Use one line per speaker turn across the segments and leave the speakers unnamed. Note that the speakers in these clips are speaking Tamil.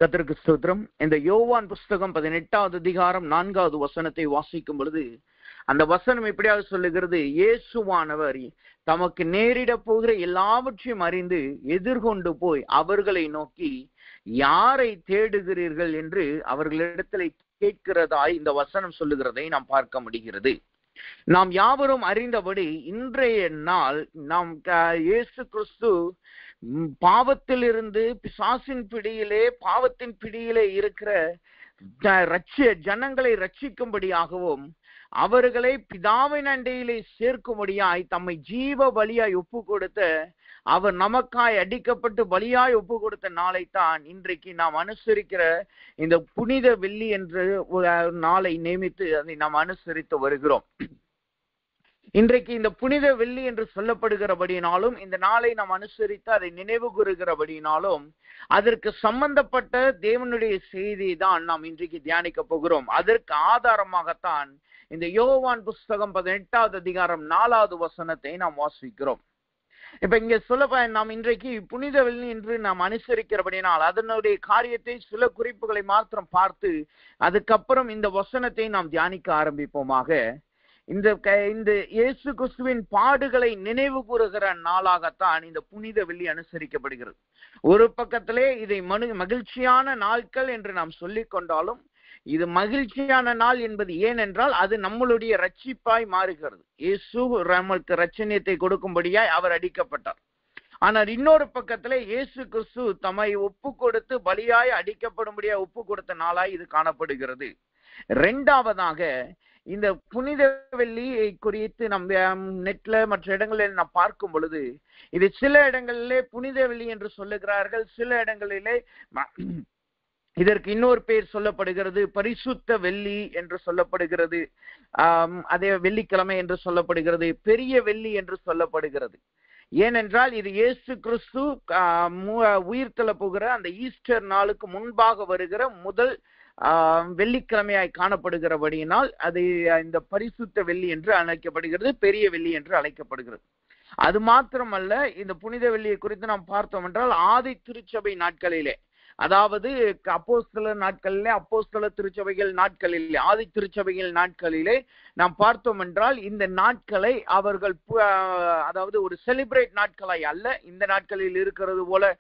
கர்த்தருக்கு ஸ்தோத்திரம். இந்த யோவான் புஸ்தகம் 18வது அதிகாரம் 4வது வசனத்தை வாசிக்கும் பொழுது அந்த வசனம் எப்படியாக சொல்லுகிறது, இயேசுவானவர் தமக்கு நேரிட போகிற எல்லாவற்றையும் அறிந்து எதிர்கொண்டு போய் அவர்களை நோக்கி, யாரை தேடுகிறீர்கள் என்று அவர்களிடத்தில் கேட்கிறதாய் இந்த வசனம் சொல்லுகிறதை நாம் பார்க்க முடிகிறது. நாம் யாவரும் அறிந்தபடி இன்றைய நாள் நாம் இயேசு கிறிஸ்து பாவத்திலிருந்து, பிசாசின் பிடியிலே, பாவத்தின் பிடியிலே இருக்கிற ஜனங்களை ரட்சிக்கும்படியாகவும் அவர்களை பிதாவின் அண்டையிலே சேர்க்கும்படியாய் தம்மை ஜீவ பலியாய் ஒப்பு கொடுத்த, அவர் நமக்காய் அடிக்கப்பட்டு பலியாய் ஒப்பு கொடுத்த நாளைத்தான் இன்றைக்கு நாம் அனுசரிக்கிற இந்த புனித வெள்ளி என்ற நாளை நியமித்து அதை நாம் அனுசரித்து வருகிறோம். இன்றைக்கு இந்த புனித வெள்ளி என்று சொல்லப்படுகிறபடினாலும், இந்த நாளை நாம் அனுசரித்து அதை நினைவு கூறுகிறபடினாலும், அதற்கு சம்பந்தப்பட்ட தேவனுடைய செய்தியை தான் நாம் இன்றைக்கு தியானிக்க போகிறோம். அதற்கு ஆதாரமாகத்தான் இந்த யோவான் புஸ்தகம் 18வது அதிகாரம் 4வது வசனத்தை நாம் வாசிக்கிறோம். இப்ப இங்க நாம் இன்றைக்கு புனித வெள்ளி என்று நாம் அனுசரிக்கிறபடினால் அதனுடைய காரியத்தை சில குறிப்புகளை மாத்திரம் பார்த்து அதுக்கப்புறம் இந்த வசனத்தை நாம் தியானிக்க ஆரம்பிப்போமாக. இந்த இயேசு கிறிஸ்துவின் பாடுகளை நினைவு கூறுகிற நாளாகத்தான் இந்த புனித வெள்ளி அனுசரிக்கப்படுகிறது. ஒரு பக்கத்திலே இதை மகிழ்ச்சியான நாட்கள் என்று நாம் சொல்லிக் கொண்டாலும், இது மகிழ்ச்சியான நாள் என்பது ஏனென்றால் அது நம்மளுடைய ரட்சிப்பாய் மாறுகிறது. இயேசு நமக்கு ரட்சணியத்தை கொடுக்கும்படியாய் அவர் அடிக்கப்பட்டார். ஆனால் இன்னொரு பக்கத்திலே இயேசு கிறிஸ்து தம்மை ஒப்பு கொடுத்து பலியாய் அடிக்கப்படும்படியாய் ஒப்பு கொடுத்த நாளாய் இது காணப்படுகிறது. இரண்டாவதாக, இந்த புனித வெள்ளியை குறித்து நம்ம நெட்ல மற்ற இடங்களில் நாம் பார்க்கும் பொழுது, இது சில இடங்களிலே புனித வெள்ளி என்று சொல்லுகிறார்கள், சில இடங்களிலே இதற்கு இன்னொரு பெயர் சொல்லப்படுகிறது, பரிசுத்த வெள்ளி என்று சொல்லப்படுகிறது, அதே வெள்ளிக்கிழமை என்று சொல்லப்படுகிறது, பெரிய வெள்ளி என்று சொல்லப்படுகிறது. ஏனென்றால் இது இயேசு கிறிஸ்து உயிர்த்தெழ போகிற அந்த ஈஸ்டர் நாளுக்கு முன்பாக வருகிற முதல் வெள்ளிக்கிழமையாய் காணப்படுகிறபடியினால் அது இந்த பரிசுத்த வெள்ளி என்று அழைக்கப்படுகிறது, பெரிய வெள்ளி என்று அழைக்கப்படுகிறது. அது மாத்திரமல்ல, இந்த புனித வெள்ளியை குறித்து நாம் பார்த்தோம் என்றால் ஆதி திருச்சபை நாட்களிலே, அதாவது அப்போஸ்தலர் நாட்களிலே, அப்போஸ்தலர் திருச்சபைகள் நாட்களிலே, ஆதி திருச்சபைகள் நாட்களிலே நாம் பார்த்தோம் என்றால் இந்த நாட்களை அவர்கள் அதாவது ஒரு செலிப்ரேட் நாட்களாய் அல்ல, இந்த நாட்களில் இருக்கிறது போல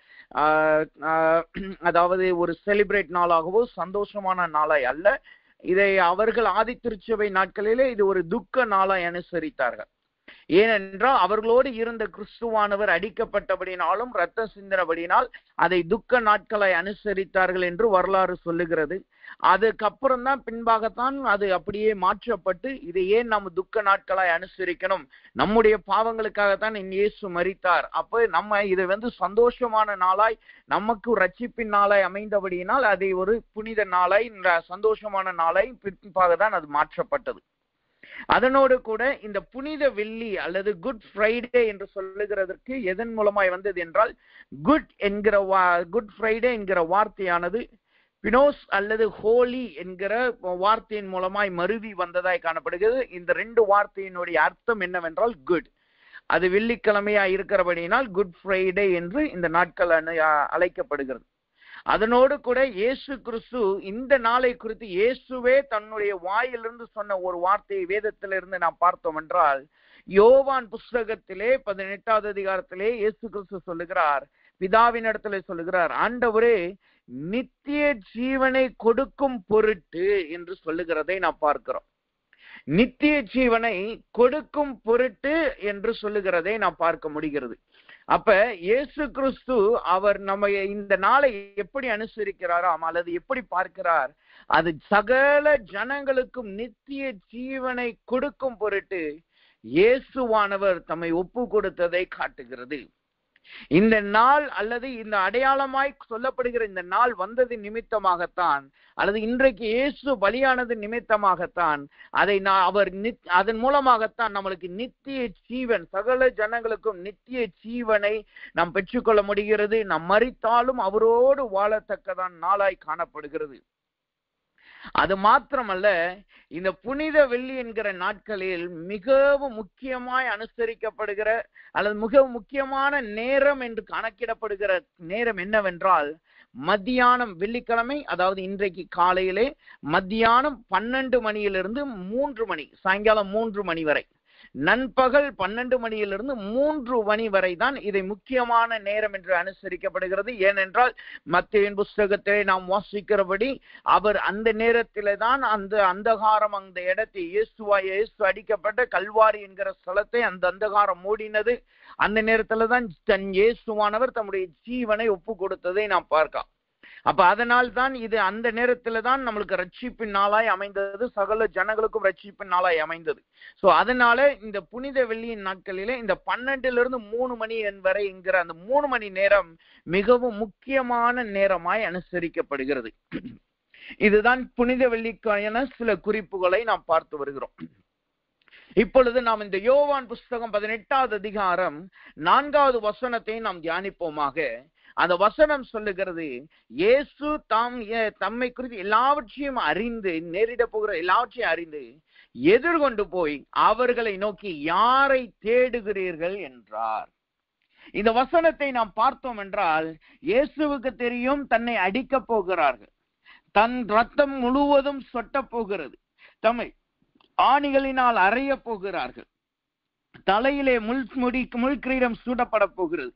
அதாவது ஒரு செலிப்ரேட் நாளாகவோ சந்தோஷமான நாளாய் அல்ல. இதை அவர்கள் ஆதி திருச்சபை நாட்களிலே இது ஒரு துக்க நாளாய் அனுசரித்தார்கள். ஏனென்றால் அவர்களோடு இருந்த கிறிஸ்துவானவர் அடிக்கப்பட்டபடினாலும் இரத்த சிந்தினபடினால் அதை துக்க நாட்களை அனுசரித்தார்கள் என்று வரலாறு சொல்லுகிறது. அதுக்கப்புறம் தான் பின்பாகத்தான் அது அப்படியே மாற்றப்பட்டு இதை ஏன் நம்ம துக்க நாட்களாய் அனுசரிக்கணும், நம்முடைய பாவங்களுக்காகத்தான் இயேசு மரித்தார், அப்ப நம்ம இதை சந்தோஷமான நாளாய் நமக்கு ரட்சிப்பின் நாளாய் அமைந்தபடியினால் அதை ஒரு புனித நாளாய் சந்தோஷமான நாளாய் பின்பாக தான் அது மாற்றப்பட்டது. அதனோடு கூட இந்த புனித வெள்ளி அல்லது குட் ஃப்ரைடே என்று சொல்லுகிறதற்கு எதன் மூலமாய் வந்தது என்றால், குட் ஃப்ரைடே என்கிற வார்த்தையானது பினோஸ் அல்லது ஹோலி என்கிற வார்த்தையின் மூலமாய் மருவி வந்ததாய் காணப்படுகிறது. இந்த ரெண்டு வார்த்தையினுடைய அர்த்தம் என்னவென்றால் குட், அது வெள்ளிக்கிழமையா இருக்கிறபடியினால் குட் ஃப்ரைடே என்று இந்த நாட்கள் அழைக்கப்படுகிறது. அதனோடு கூட இயேசு கிறிஸ்து இந்த நாளை குறித்து இயேசுவே தன்னுடைய வாயிலிருந்து சொன்ன ஒரு வார்த்தையை வேதத்திலிருந்து நாம் பார்த்தோம் என்றால், யோவான் புஸ்தகத்திலே 18வது அதிகாரத்திலே இயேசு கிறிஸ்து சொல்லுகிறார், பிதாவின் இடத்துல சொல்லுகிறார், ஆண்டவரே நித்திய ஜீவனை கொடுக்கும் பொருட்டு என்று சொல்லுகிறதை நாம் பார்க்கிறோம். நித்திய ஜீவனை கொடுக்கும் பொருட்டு என்று சொல்லுகிறதை நாம் பார்க்க முடிகிறது. அப்ப இயேசு கிறிஸ்து அவர் நம்ம இந்த நாளை எப்படி அனுசரிக்கிறாராம் அல்லது எப்படி பார்க்கிறார், அது சகல ஜனங்களுக்கும் நித்திய ஜீவனை கொடுக்கும் பொருட்டு இயேசுவானவர் தம்மை ஒப்பு கொடுத்ததை காட்டுகிறது. இந்த நாள் அல்லது இந்த அடையாளமாய் சொல்லப்படுகிற இந்த நாள் வந்தது நிமித்தமாகத்தான், அல்லது இன்றைக்கு இயேசு பலியானது நிமித்தமாகத்தான், அவர் அதன் மூலமாகத்தான் நம்மளுக்கு நித்திய ஜீவன், சகல ஜனங்களுக்கும் நித்திய ஜீவனை நாம் பெற்றுக்கொள்ள முடிகிறது. நாம் மரித்தாலும் அவரோடு வாழத்தக்கதான் நாளாய் காணப்படுகிறது. அது மாத்திரமல்ல, இந்த புனித வெள்ளி என்கிற நாட்களில் மிகவும் முக்கியமாய் அனுசரிக்கப்படுகிற அல்லது மிக முக்கியமான நேரம் என்று கணக்கிடப்படுகிற நேரம் என்னவென்றால் மத்தியானம் வெள்ளிக்கிழமை, அதாவது இன்றைக்கு காலையிலே மத்தியானம் 12 மணியிலிருந்து 3 மணி, சாயங்காலம் 3 மணி வரை, நண்பகல் 12 மணியிலிருந்து 3 மணி வரை தான் இதை முக்கியமான நேரம் என்று அனுசரிக்கப்படுகிறது. ஏனென்றால் மத்தேயுவின் புஸ்தகத்திலே நாம் வாசிக்கிறபடி அவர் அந்த நேரத்திலே தான் அந்த அந்தகாரம் அந்த இடத்தை இயேசு அடிக்கப்பட்ட கல்வாரி என்கிற ஸ்தலத்தை அந்த அந்தகாரம் மூடினது. அந்த நேரத்துல தான் தன் இயேசுவானவர் தம்முடைய ஜீவனை ஒப்பு கொடுத்ததை நாம் பார்க்கலாம். அப்ப அதனால் தான் இது அந்த நேரத்துல தான் நம்மளுக்கு ரட்சிப்பின் நாளாய் அமைந்தது, சகல ஜனங்களுக்கும் ரட்சிப்பின் நாளாய் அமைந்தது. சோ அதனால இந்த புனித வெள்ளியின் நாட்களிலே இந்த 12 3 மணி வரை என்கிற அந்த 3 மணி நேரம் மிகவும் முக்கியமான நேரமாய் அனுசரிக்கப்படுகிறது. இதுதான் புனித வெள்ளிக்கான சில குறிப்புகளை நாம் பார்த்து வருகிறோம். இப்பொழுது நாம் இந்த யோவான் புஸ்தகம் 18வது அதிகாரம் 4வது வசனத்தை நாம் தியானிப்போமாக. அந்த வசனம் சொல்லுகிறது, இயேசு தம்மை குறித்து எல்லாவற்றையும் அறிந்து, நேரிட போகிற எல்லாவற்றையும் அறிந்து எதிர்கொண்டு போய் அவர்களை நோக்கி யாரை தேடுகிறீர்கள் என்றார். இந்த வசனத்தை நாம் பார்த்தோம் என்றால், இயேசுவுக்கு தெரியும் தன்னை அடிக்கப் போகிறார்கள், தன் ரத்தம் முழுவதும் சொட்ட போகிறது, தம்மை ஆணிகளினால் அறைய போகிறார்கள், தலையிலே முள் கிரீடம் சூடப்பட போகிறது,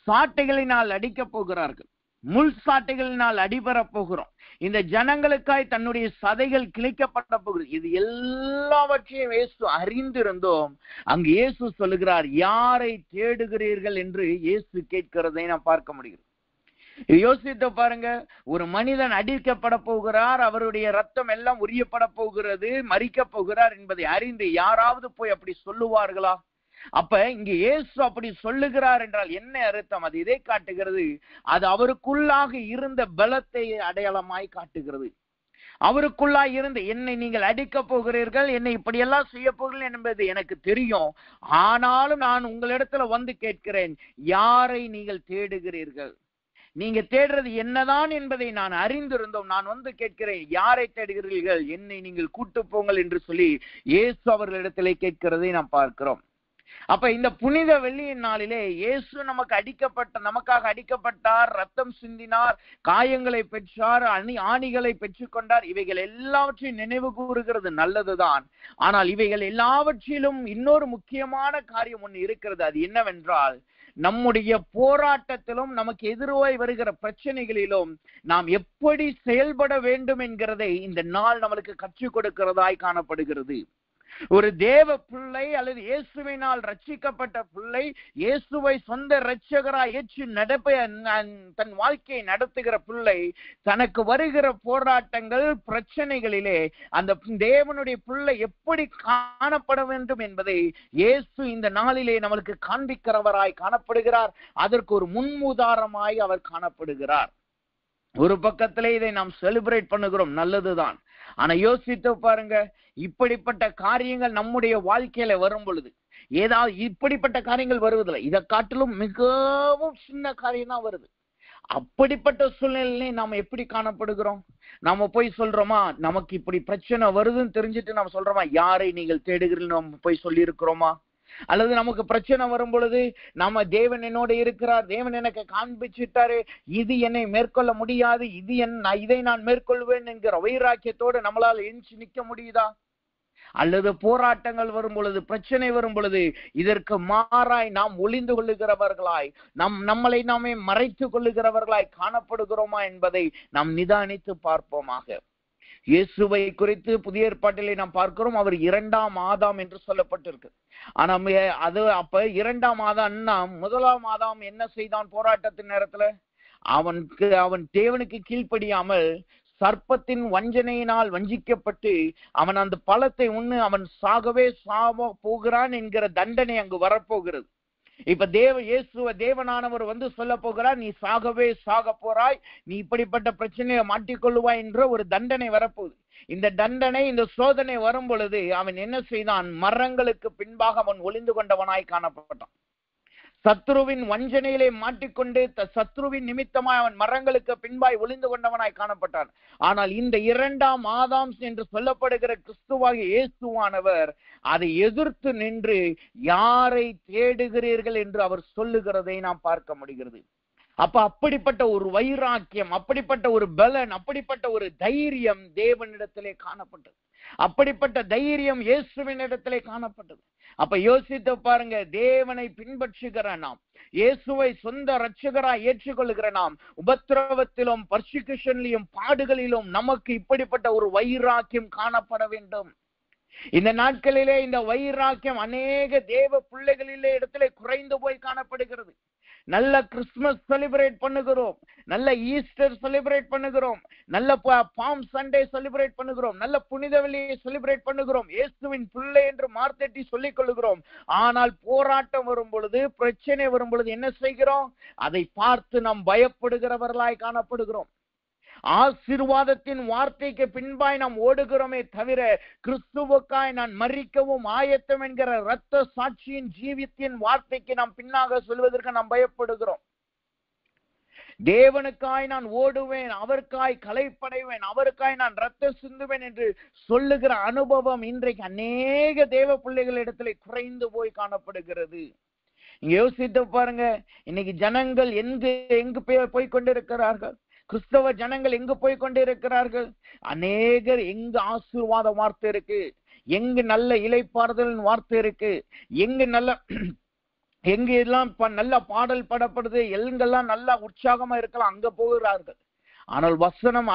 சாட்டைகளினால் அடிக்க போகிறார்கள், முள் சாட்டைகளினால் அடிபெற போகிறோம், இந்த ஜனங்களுக்காய் தன்னுடைய சதைகள் கிழிக்கப்பட போகிறது. இது எல்லாவற்றையும் இயேசு அறிந்திருந்தோம். அங்கு இயேசு சொல்லுகிறார், யாரை தேடுகிறீர்கள் என்று இயேசு கேட்கிறதை நாம் பார்க்க முடிகிறது. யோசித்து பாருங்க, ஒரு மனிதன் அடிக்கப்பட போகிறார், அவருடைய ரத்தம் எல்லாம் உரியப்பட போகிறது, மரிக்க போகிறார் என்பதை அறிந்து யாராவது போய் அப்படி சொல்லுவார்களா? அப்ப இங்க இயேசு அப்படி சொல்லுகிறார் என்றால் என்ன அர்த்தம்? அது இதை காட்டுகிறது, அது அவருக்குள்ளாக இருந்த பலத்தை அடையாளமாய் காட்டுகிறது. அவருக்குள்ளாய் இருந்து, என்னை நீங்கள் அடிக்க போகிறீர்கள், என்னை இப்படியெல்லாம் செய்ய போகிறீர்கள் என்பது எனக்கு தெரியும், ஆனாலும் நான் உங்களிடத்துல வந்து கேட்கிறேன், யாரை நீங்கள் தேடுகிறீர்கள்? நீங்க தேடுறது என்னதான் என்பதை நான் அறிந்திருந்தோம். நான் வந்து கேட்கிறேன், யாரை தேடுகிறீர்கள்? என்னை நீங்கள் கூட்டு போங்கள் என்று சொல்லி இயேசு அவர்களிடத்திலே கேட்கிறதை நாம் பார்க்கிறோம். அப்ப இந்த புனித வெள்ளியின் நாளிலே இயேசு நமக்காக அடிக்கப்பட்டார், ரத்தம் சிந்தினார், காயங்களை பெற்றார், ஆணிகளை பெற்றுக்கொண்டார். இவைகள் எல்லாவற்றையும் நினைவு கூறுகிறது நல்லதுதான். ஆனால் இவைகள் எல்லாவற்றிலும் இன்னொரு முக்கியமான காரியம் ஒன்று இருக்கிறது. அது என்னவென்றால், நம்முடைய போராட்டத்திலும் நமக்கு எதிராய் வருகிற பிரச்சனைகளிலும் நாம் எப்படி செயல்பட வேண்டும் என்கிறதை இந்த நாள் நம்மளுக்கு கற்றுக் கொடுக்கிறதாய் காணப்படுகிறது. ஒரு தேவ பிள்ளை அல்லது இயேசுவினால் ரட்சிக்கப்பட்ட பிள்ளை, இயேசுவை சொந்த இரட்சகராய் ஏற்று தன் வாழ்க்கையை நடத்துகிற பிள்ளை, தனக்கு வருகிற போராட்டங்கள் பிரச்சனைகளிலே அந்த தேவனுடைய பிள்ளை எப்படி காணப்பட வேண்டும் என்பதை இயேசு இந்த நாளிலே நம்மளுக்கு காண்பிக்கிறவராய் காணப்படுகிறார். அதற்கு ஒரு முன்முதாரணமாய் அவர் காணப்படுகிறார். ஒரு பக்கத்திலே இதை நாம் செலிப்ரேட் பண்ணுகிறோம், நல்லதுதான். ஆனா யோசித்து பாருங்க, இப்படிப்பட்ட காரியங்கள் நம்முடைய வாழ்க்கையில வரும் பொழுது, ஏதாவது இப்படிப்பட்ட காரியங்கள் வருவதில்லை, இதை காட்டிலும் மிகவும் சின்ன காரியம் தான் வருது. அப்படிப்பட்ட சூழ்நிலையிலே நாம எப்படி காணப்படுகிறோம்? நாம போய் சொல்றோமா, நமக்கு இப்படி பிரச்சனை வருதுன்னு தெரிஞ்சுட்டு நம்ம சொல்றோமா, யாரை நீங்கள் தேடுகிறீர்கள் நம்ம போய் சொல்லி இருக்கிறோமா? அல்லது நமக்கு பிரச்சனை வரும் பொழுது நாம தேவன் என்னோட இருக்கிறார், தேவன் எனக்கு காண்பிச்சுட்டாரு, இது என்னை மேற்கொள்ள முடியாது, இதை நான் மேற்கொள்வேன் என்கிற வைராக்கியத்தோடு நம்மளால் எஞ்சி நிற்க முடியுதா? அல்லது போராட்டங்கள் வரும் பொழுது, பிரச்சனை வரும் பொழுது இதற்கு மாறாய் நாம் ஒளிந்து கொள்ளுகிறவர்களாய், நம்மளை நாமே மறைத்து கொள்ளுகிறவர்களாய் காணப்படுகிறோமா என்பதை நாம் நிதானித்து பார்ப்போமாக. இயேசுவை குறித்து புதிய ஏற்பாட்டிலே நாம் பார்க்கிறோம், அவர் 2ஆம் ஆதாம் என்று சொல்லப்பட்டிருக்கு. ஆனா அப்ப 2ஆம் ஆதாம்னா, 1ஆம் ஆதாம் என்ன செய்தான் போராட்டத்தின் நேரத்துல? அவன் தேவனுக்கு கீழ்ப்படியாமல் சர்ப்பத்தின் வஞ்சனையினால் வஞ்சிக்கப்பட்டு அவன் அந்த பழத்தை உண்ணு அவன் சாகவே போகிறான் என்கிற தண்டனை அங்கு வரப்போகிறது. இப்ப தேவனானவர் வந்து சொல்ல போகிறார், நீ சாகவே சாக போறாய், நீ இப்படிப்பட்ட பிரச்சனையை மாட்டிக்கொள்ளுவாய் என்ற ஒரு தண்டனை வரப்போகுது. இந்த தண்டனை, இந்த சோதனை வரும் பொழுது அவன் என்ன செய்தான்? மரங்களுக்கு பின்பாக அவன் ஒளிந்து கொண்டவனாய் காணப்பட்டான். சத்ருவின் வஞ்சனையிலே மாட்டிக்கொண்டு சத்ருவின் நிமித்தமாய் அவன் மரங்களுக்கு பின்பாய் ஒளிந்து கொண்டவனாய் காணப்பட்டான். ஆனால் இந்த 2ஆம் ஆதாம் என்று சொல்லப்படுகிற கிறிஸ்துவாகிய இயேசுவானவர் அதை எதிர்த்து நின்று யாரை தேடுகிறீர்கள் என்று அவர் சொல்லுகிறதை நாம் பார்க்க முடிகிறது. அப்ப அப்படிப்பட்ட ஒரு வைராக்கியம், அப்படிப்பட்ட ஒரு பலன், அப்படிப்பட்ட ஒரு தைரியம் தேவனிடத்திலே காணப்பட்டது. அப்படிப்பட்ட தைரியம் இயேசுவின் இடத்திலே காணப்பட்டது. அப்ப யோசித்து பாருங்க, தேவனை பின்பற்றுகிற நாம், இயேசுவை சொந்த இரட்சகராய் ஏற்றுக்கொள்கிற நாம், உபத்திரவத்திலும் பர்சிகியூஷன்லயும் பாடுகளிலும் நமக்கு இப்படிப்பட்ட ஒரு வைராக்கியம் காணப்பட வேண்டும். இந்த நாட்களிலே இந்த வைராக்கியம் அநேக தேவ பிள்ளைகளிலே இடத்திலே குறைந்து போய் காணப்படுகிறது. நல்ல கிறிஸ்துமஸ் செலிப்ரேட் பண்ணுகிறோம், நல்ல ஈஸ்டர் செலிப்ரேட் பண்ணுகிறோம், நல்ல பாம் சண்டே செலிப்ரேட் பண்ணுகிறோம், நல்ல புனித வெள்ளியை செலிப்ரேட் பண்ணுகிறோம், இயேசுவின் பிள்ளை என்று மார்த்தட்டி சொல்லிக் கொள்கிறோம். ஆனால் போராட்டம் வரும் பொழுது, பிரச்சனை வரும் பொழுது என்ன செய்கிறோம்? அதை பார்த்து நாம் பயப்படுகிறவர்களாய் காணப்படுகிறோம். ஆசீர்வாதத்தின் வார்த்தைக்கு பின்பாய் நாம் ஓடுகிறோமே தவிர, கிறிஸ்துவுக்காய் நான் மரிக்கவும் ஆயத்தம் என்கிற இரத்த சாட்சியின் ஜீவித்தின் வார்த்தைக்கு நாம் பின்னாக சொல்வதற்கு நாம் பயப்படுகிறோம். தேவனுக்காய் நான் ஓடுவேன், அவருக்காய் களைப்படைவேன், அவருக்காய் நான் ரத்தம் சிந்துவேன் என்று சொல்லுகிற அனுபவம் இன்றைக்கு அநேக தேவ பிள்ளைகளிடத்திலே குறைந்து போய் காணப்படுகிறது. இங்க யோசித்து பாருங்க, இன்னைக்கு ஜனங்கள் எங்கு போய் கொண்டிருக்கிறார்கள்? கிறிஸ்தவ ஜனங்கள் எங்கு போய் கொண்டிருக்கிறார்கள்? அநேகர் எங்கு ஆசீர்வாத வார்த்தை இருக்கு, எங்கு நல்ல இளைப்பாறுதலின் வார்த்தை இருக்கு, எங்கு எல்லாம் நல்ல பாடல் படப்படுது, எங்கெல்லாம் நல்லா உற்சாகமா இருக்கலாம், அங்க போகிறார்கள். ஆனால் வசனம்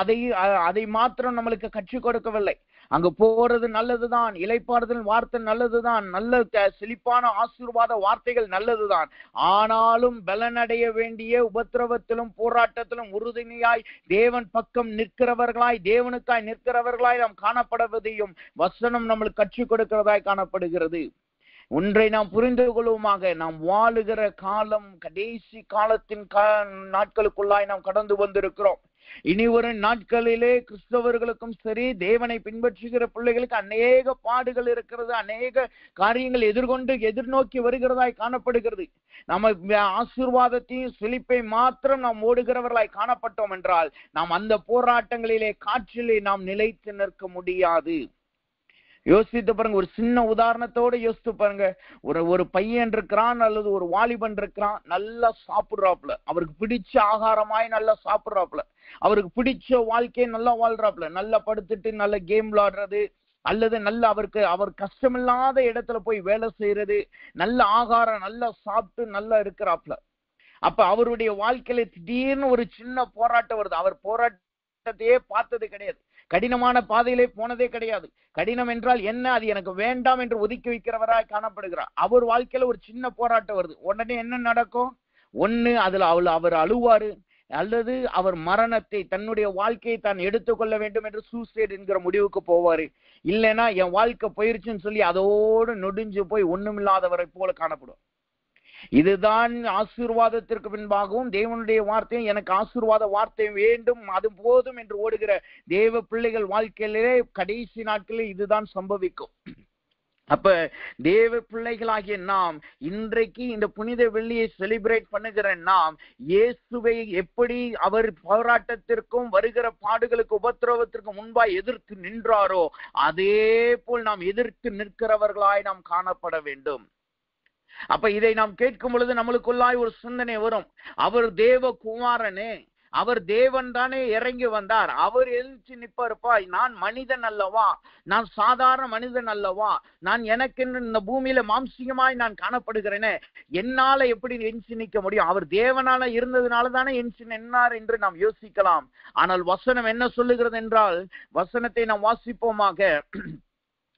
அதை மாத்திரம் நம்மளுக்கு கற்றுக் கொடுக்கவில்லை. அங்க போறது நல்லதுதான், இளைப்பாறுதல் வார்த்தை நல்லதுதான், நல்ல செழிப்பான ஆசீர்வாத வார்த்தைகள் நல்லதுதான். ஆனாலும் பலனடைய வேண்டிய உபத்திரவத்திலும் போராட்டத்திலும் உறுதுணையாய் தேவன் பக்கம் நிற்கிறவர்களாய், தேவனுக்காய் நிற்கிறவர்களாய் நாம் காணப்படுவதையும் வசனம் நம்மளுக்கு கற்றுக் கொடுக்கிறதாய் காணப்படுகிறது. ஒன்றை நாம் புரிந்து கொள்வோமாக, நாம் வாழுகிற காலம் கடைசி காலத்தின் நாட்களுக்குள்ளாய் நாம் கடந்து வந்திருக்கிறோம். இனி வரும் நாட்களிலே கிறிஸ்தவர்களுக்கும் சரி, தேவனை பின்பற்றுகிற பிள்ளைகளுக்கு அநேக பாடுகள் இருக்கிறது, அநேக காரியங்கள் எதிர்நோக்கி வருகிறதாய் காணப்படுகிறது. நம்ம ஆசீர்வாதத்தையும் செழிப்பை மாத்திரம் நாம் ஓடுகிறவர்களாய் காணப்பட்டோம் என்றால், நாம் அந்த போராட்டங்களிலே காற்றிலே நாம் நிலைத்து நிற்க முடியாது. யோசித்து பாருங்க, ஒரு சின்ன உதாரணத்தோட யோசித்து பாருங்க. ஒரு பையன் இருக்கிறான் அல்லது ஒரு வாலிபன் இருக்கிறான், நல்லா சாப்பிடுறாப்புல, அவருக்கு பிடிச்ச ஆகாரமாய் நல்லா சாப்பிடுறாப்புல, அவருக்கு பிடிச்ச வாழ்க்கையை நல்லா வாழ்றாப்புல, நல்லா படுத்துட்டு நல்ல கேம் விளையாடுறது, அல்லது நல்ல அவர் கஷ்டமில்லாத இடத்துல போய் வேலை செய்யறது, நல்ல ஆகாரம் நல்லா சாப்பிட்டு நல்லா இருக்கிறாப்புல. அப்ப அவருடைய வாழ்க்கையில திடீர்னு ஒரு சின்ன போராட்டம் வருது. அவர் போராட்டத்தையே பார்த்தது கிடையாது, கடினமான பாதையிலே போனதே கிடையாது. கடினம் என்றால் என்ன, அது எனக்கு வேண்டாம் என்று ஒதுக்கி வைக்கிறவராய் காணப்படுகிறார். அவர் வாழ்க்கையில ஒரு சின்ன போராட்டம் வருது. உடனே என்ன நடக்கும்? ஒண்ணு அதுல அவர் அழுவாரு, அல்லது அவர் மரணத்தை, தன்னுடைய வாழ்க்கையை தான் எடுத்துக்கொள்ள வேண்டும் என்று சூசைட் என்கிற முடிவுக்கு போவாரு. இல்லைன்னா என் வாழ்க்கை போயிருச்சுன்னு சொல்லி அதோடு நொடிஞ்சு போய் ஒண்ணுமில்லாதவரை போல காணப்படும். இதுதான் ஆசீர்வாதத்திற்கு பின்பாகவும் தேவனுடைய வார்த்தையும், எனக்கு ஆசீர்வாத வார்த்தை வேண்டும், அது போதும் என்று ஓடுகிற தேவ பிள்ளைகள் வாழ்க்கையிலே கடைசி நாட்களில் இதுதான் சம்பவிக்கும். அப்ப தேவ பிள்ளைகளாகிய நாம் இன்றைக்கு இந்த புனித வெள்ளியை செலிப்ரேட் பண்ணுகிற நாம், இயேசுவை எப்படி அவர் போராட்டத்திற்கும் வருகிற பாடுகளுக்கு உபத்திரவத்திற்கு முன்பாய் எதிர்த்து நின்றாரோ, அதே போல் நாம் எதிர்த்து நிற்கிறவர்களாய் நாம் காணப்பட வேண்டும். அப்ப இதை நாம் கேட்கும் பொழுது நம்மளுக்குள்ளாய் ஒரு சிந்தனை வரும், அவர் தேவ குமாரனே, அவர் தேவன் தானே இறங்கி வந்தார், அவர் எழுச்சி நிற்பாருப்பா, நான் மனிதன் அல்லவா, நான் சாதாரண மனிதன் அல்லவா, நான் எனக்கென்று இந்த பூமியில மாம்சீகமாய் நான் காணப்படுகிறேனே, என்னால எப்படி எஞ்சி நிற்க முடியும்? அவர் தேவனால இருந்ததுனால தானே எஞ்சி நின்றார் என்று நாம் யோசிக்கலாம். ஆனால் வசனம் என்ன சொல்லுகிறது என்றால், வசனத்தை நாம் வாசிப்போமாக.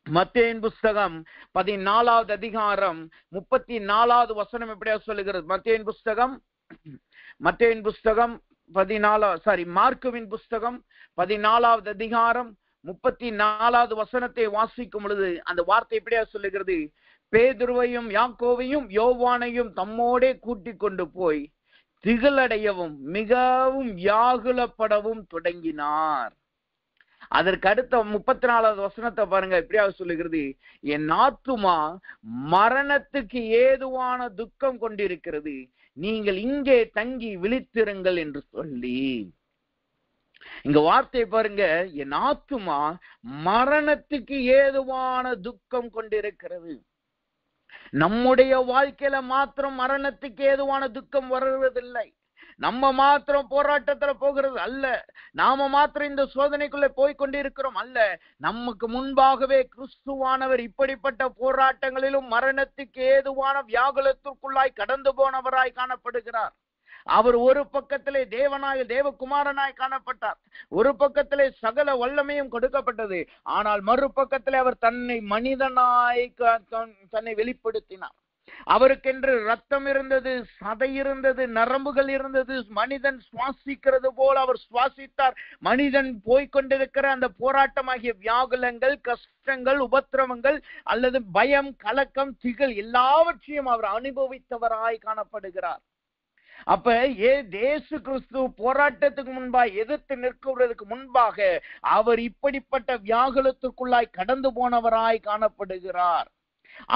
மத்தேயின் புஸ்தகம் 14வது அதிகாரம் 34வது வசனம் எப்படியா சொல்லுகிறது? மத்தேயின் புஸ்தகம் மார்க்குவின் புஸ்தகம் 14வது அதிகாரம் 34வது வசனத்தை வாசிக்கும் பொழுது அந்த வார்த்தை எப்படியா சொல்லுகிறது? பேதுருவையும் யாக்கோவையும் யோவானையும் தம்மோடே கூட்டிக் கொண்டு போய் திகிலடையவும் மிகவும் வியாகுலப்படவும் தொடங்கினார். அதற்கு அடுத்த 34வது வசனத்தை பாருங்க, எப்படியாக சொல்லுகிறது? என் ஆத்துமா மரணத்துக்கு ஏதுவான துக்கம் கொண்டிருக்கிறது, நீங்கள் இங்கே தங்கி விழித்திருங்கள் என்று சொல்லி. இங்க வார்த்தை பாருங்க, என் ஆத்துமா மரணத்துக்கு ஏதுவான துக்கம் கொண்டிருக்கிறது. நம்முடைய வாழ்க்கையில மாத்திரம் மரணத்துக்கு ஏதுவான துக்கம் வருவதில்லை. நம்ம மாத்திரம் போராட்டத்துல போகிறது அல்ல, நாம மாத்திரம் இந்த சோதனைக்குள்ள போய்கொண்டிருக்கிறோம் அல்ல. நமக்கு முன்பாகவே கிறிஸ்துவானவர் இப்படிப்பட்ட போராட்டங்களிலும் மரணத்துக்கு ஏதுவான வியாகுலத்திற்குள்ளாய் கடந்து போனவராய் காணப்படுகிறார். அவர் ஒரு பக்கத்திலே தேவகுமாரனாய் காணப்பட்டார், ஒரு பக்கத்திலே சகல வல்லமையும் கொடுக்கப்பட்டது. ஆனால் மறுபக்கத்திலே அவர் தன்னை மனிதனாய் தன்னை வெளிப்படுத்தினார். அவருக்கென்று ரத்தம் இருந்தது, சதை இருந்தது, நரம்புகள் இருந்தது. மனிதன் சுவாசிக்கிறது போல அவர் சுவாசித்தார். மனிதன் போய்கொண்டிருக்கிற அந்த போராட்டமாகிய வியாகுலங்கள், கஷ்டங்கள், உபத்திரவங்கள் அல்லது பயம், கலக்கம், திகில் எல்லாவற்றையும் அவர் அனுபவித்தவராய் காணப்படுகிறார். அப்ப இயேசு கிறிஸ்து போராட்டத்துக்கு முன்பாக எதிர்த்து நிற்கிறதுக்கு முன்பாக அவர் இப்படிப்பட்ட வியாகுலத்துக்குள்ளாய் கடந்து போனவராய் காணப்படுகிறார்.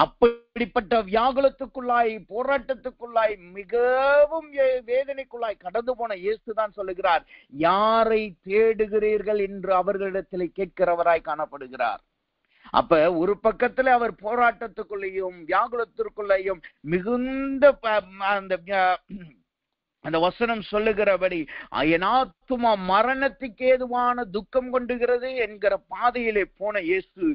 அப்படிப்பட்ட வியாகுலத்துக்குள்ளாய், போராட்டத்துக்குள்ளாய், மிகவும் வேதனைக்குள்ளாய் கடந்து போன இயேசுதான் சொல்லுகிறார், யாரை தேடுகிறீர்கள் என்று அவர்களிடத்தில் கேட்கிறவராய் காணப்படுகிறார். அப்ப ஒரு பக்கத்துல அவர் போராட்டத்துக்குள்ளேயும் வியாகுலத்திற்குள்ளேயும் மிகுந்த அந்த வசனம் சொல்லுகிறபடி என் ஆத்துமா மரணத்துக்கு ஏதுவான துக்கம் கொண்டுகிறது என்கிற பாதையிலே போன இயேசு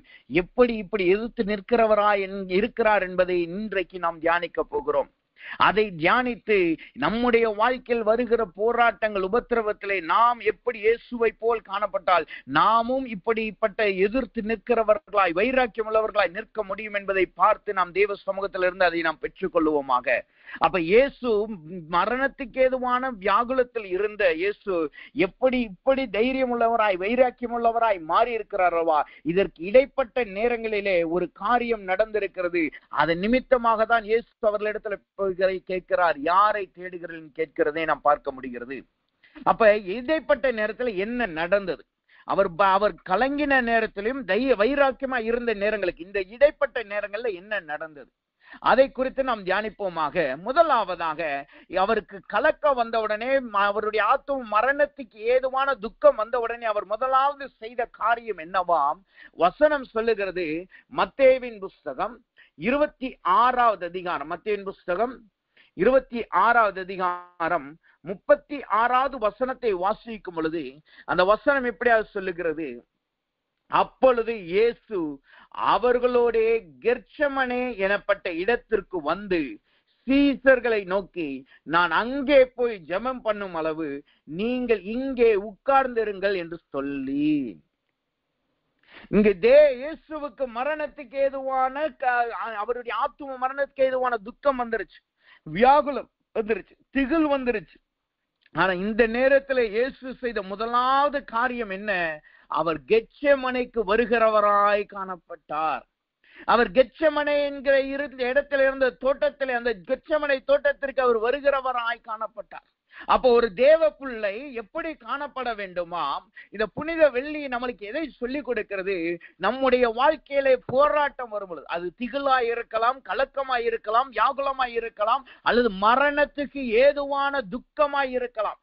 எப்படி இப்படி எதிர்த்து நிற்கிறவராய் இருக்கிறார் என்பதை இன்றைக்கு நாம் தியானிக்க போகிறோம். அதை தியானித்து நம்முடைய வாழ்க்கையில் வருகிற போராட்டங்கள், உபத்திரவத்திலே நாம் எப்படி இயேசுவை போல் காணப்பட்டால் நாமும் இப்படிப்பட்ட எதிர்த்து நிற்கிறவர்களாய், வைராக்கியம் உள்ளவர்களாய் நிற்க முடியும் என்பதை பார்த்து நாம் தேவ சமூகத்திலிருந்து அதை நாம் பெற்றுக்கொள்வோமாக. அப்ப இயேசு மரணத்துக்கு ஏதுவான வியாகுலத்தில் இருந்த இயேசு இப்படி தைரியம் உள்ளவராய், வைராக்கியம் உள்ளவராய் மாறி இருக்கிறாரவா? இதற்கு இடைப்பட்ட நேரங்களிலே ஒரு காரியம் நடந்திருக்கிறது. அதன் நிமித்தமாக தான் இயேசு அவர்களிடத்துல கேட்கிறார், யாரை தேடுகிறீர்கள் கேட்கிறதை நாம் பார்க்க முடிகிறது. அப்ப இடைப்பட்ட நேரத்துல என்ன நடந்தது? அவர் கலங்கின நேரத்திலும் வைராக்கியமா இருந்த நேரங்களுக்கு, இந்த இடைப்பட்ட நேரங்கள்ல என்ன நடந்தது அதை குறித்து நாம் தியானிப்போமாக. முதலாவதாக, அவருக்கு கலக்கம் வந்தவுடனே, அவருடைய ஆத்தும மரணத்துக்கு ஏதுவான துக்கம் வந்தவுடனே அவர் முதலாவது செய்த காரியம் என்னவாம்? வசனம் சொல்லுகிறது, மத்தேயுவின் புஸ்தகம் 26வது அதிகாரம், மத்தேயுவின் புஸ்தகம் 26வது அதிகாரம் 36வது வசனத்தை வாசிக்கும் பொழுது அந்த வசனம் எப்படியாவது சொல்லுகிறது, அப்பொழுது இயேசு அவர்களோட கெர்சமனே எனப்பட்ட இடத்திற்கு வந்து சீசர்களை நோக்கி, நான் அங்கே போய் ஜெபம் பண்ணும் அளவு நீங்கள் இங்கே உட்கார்ந்திருங்கள் என்று சொல்லி. இங்க இயேசுவுக்கு மரணத்துக்கு ஏதுவான, அவருடைய ஆத்தும மரணத்துக்கு ஏதுவான துக்கம் வந்துருச்சு, வியாகுலம் வந்துருச்சு, திகில் வந்துருச்சு. ஆனா இந்த நேரத்துல இயேசு செய்த முதலாவது காரியம் என்ன? அவர் கெத்செமனேக்கு வருகிறவராய் காணப்பட்டார். அவர் கெத்செமனே என்கிற இடத்துல இருந்த தோட்டத்திலே, அந்த கெத்செமனே தோட்டத்திற்கு அவர் வருகிறவராய் காணப்பட்டார். அப்போ ஒரு தேவ பிள்ளை எப்படி காணப்பட வேண்டுமா? இந்த புனித வெள்ளி நம்மளுக்கு எதை சொல்லிக் கொடுக்கிறது? நம்முடைய வாழ்க்கையிலே போராட்டம் வரும்பொழுது, அது திகிலாய் இருக்கலாம், கலக்கமாய் இருக்கலாம், வியாகுலமாய் இருக்கலாம், அல்லது மரணத்துக்கு ஏதுவான துக்கமாய் இருக்கலாம்.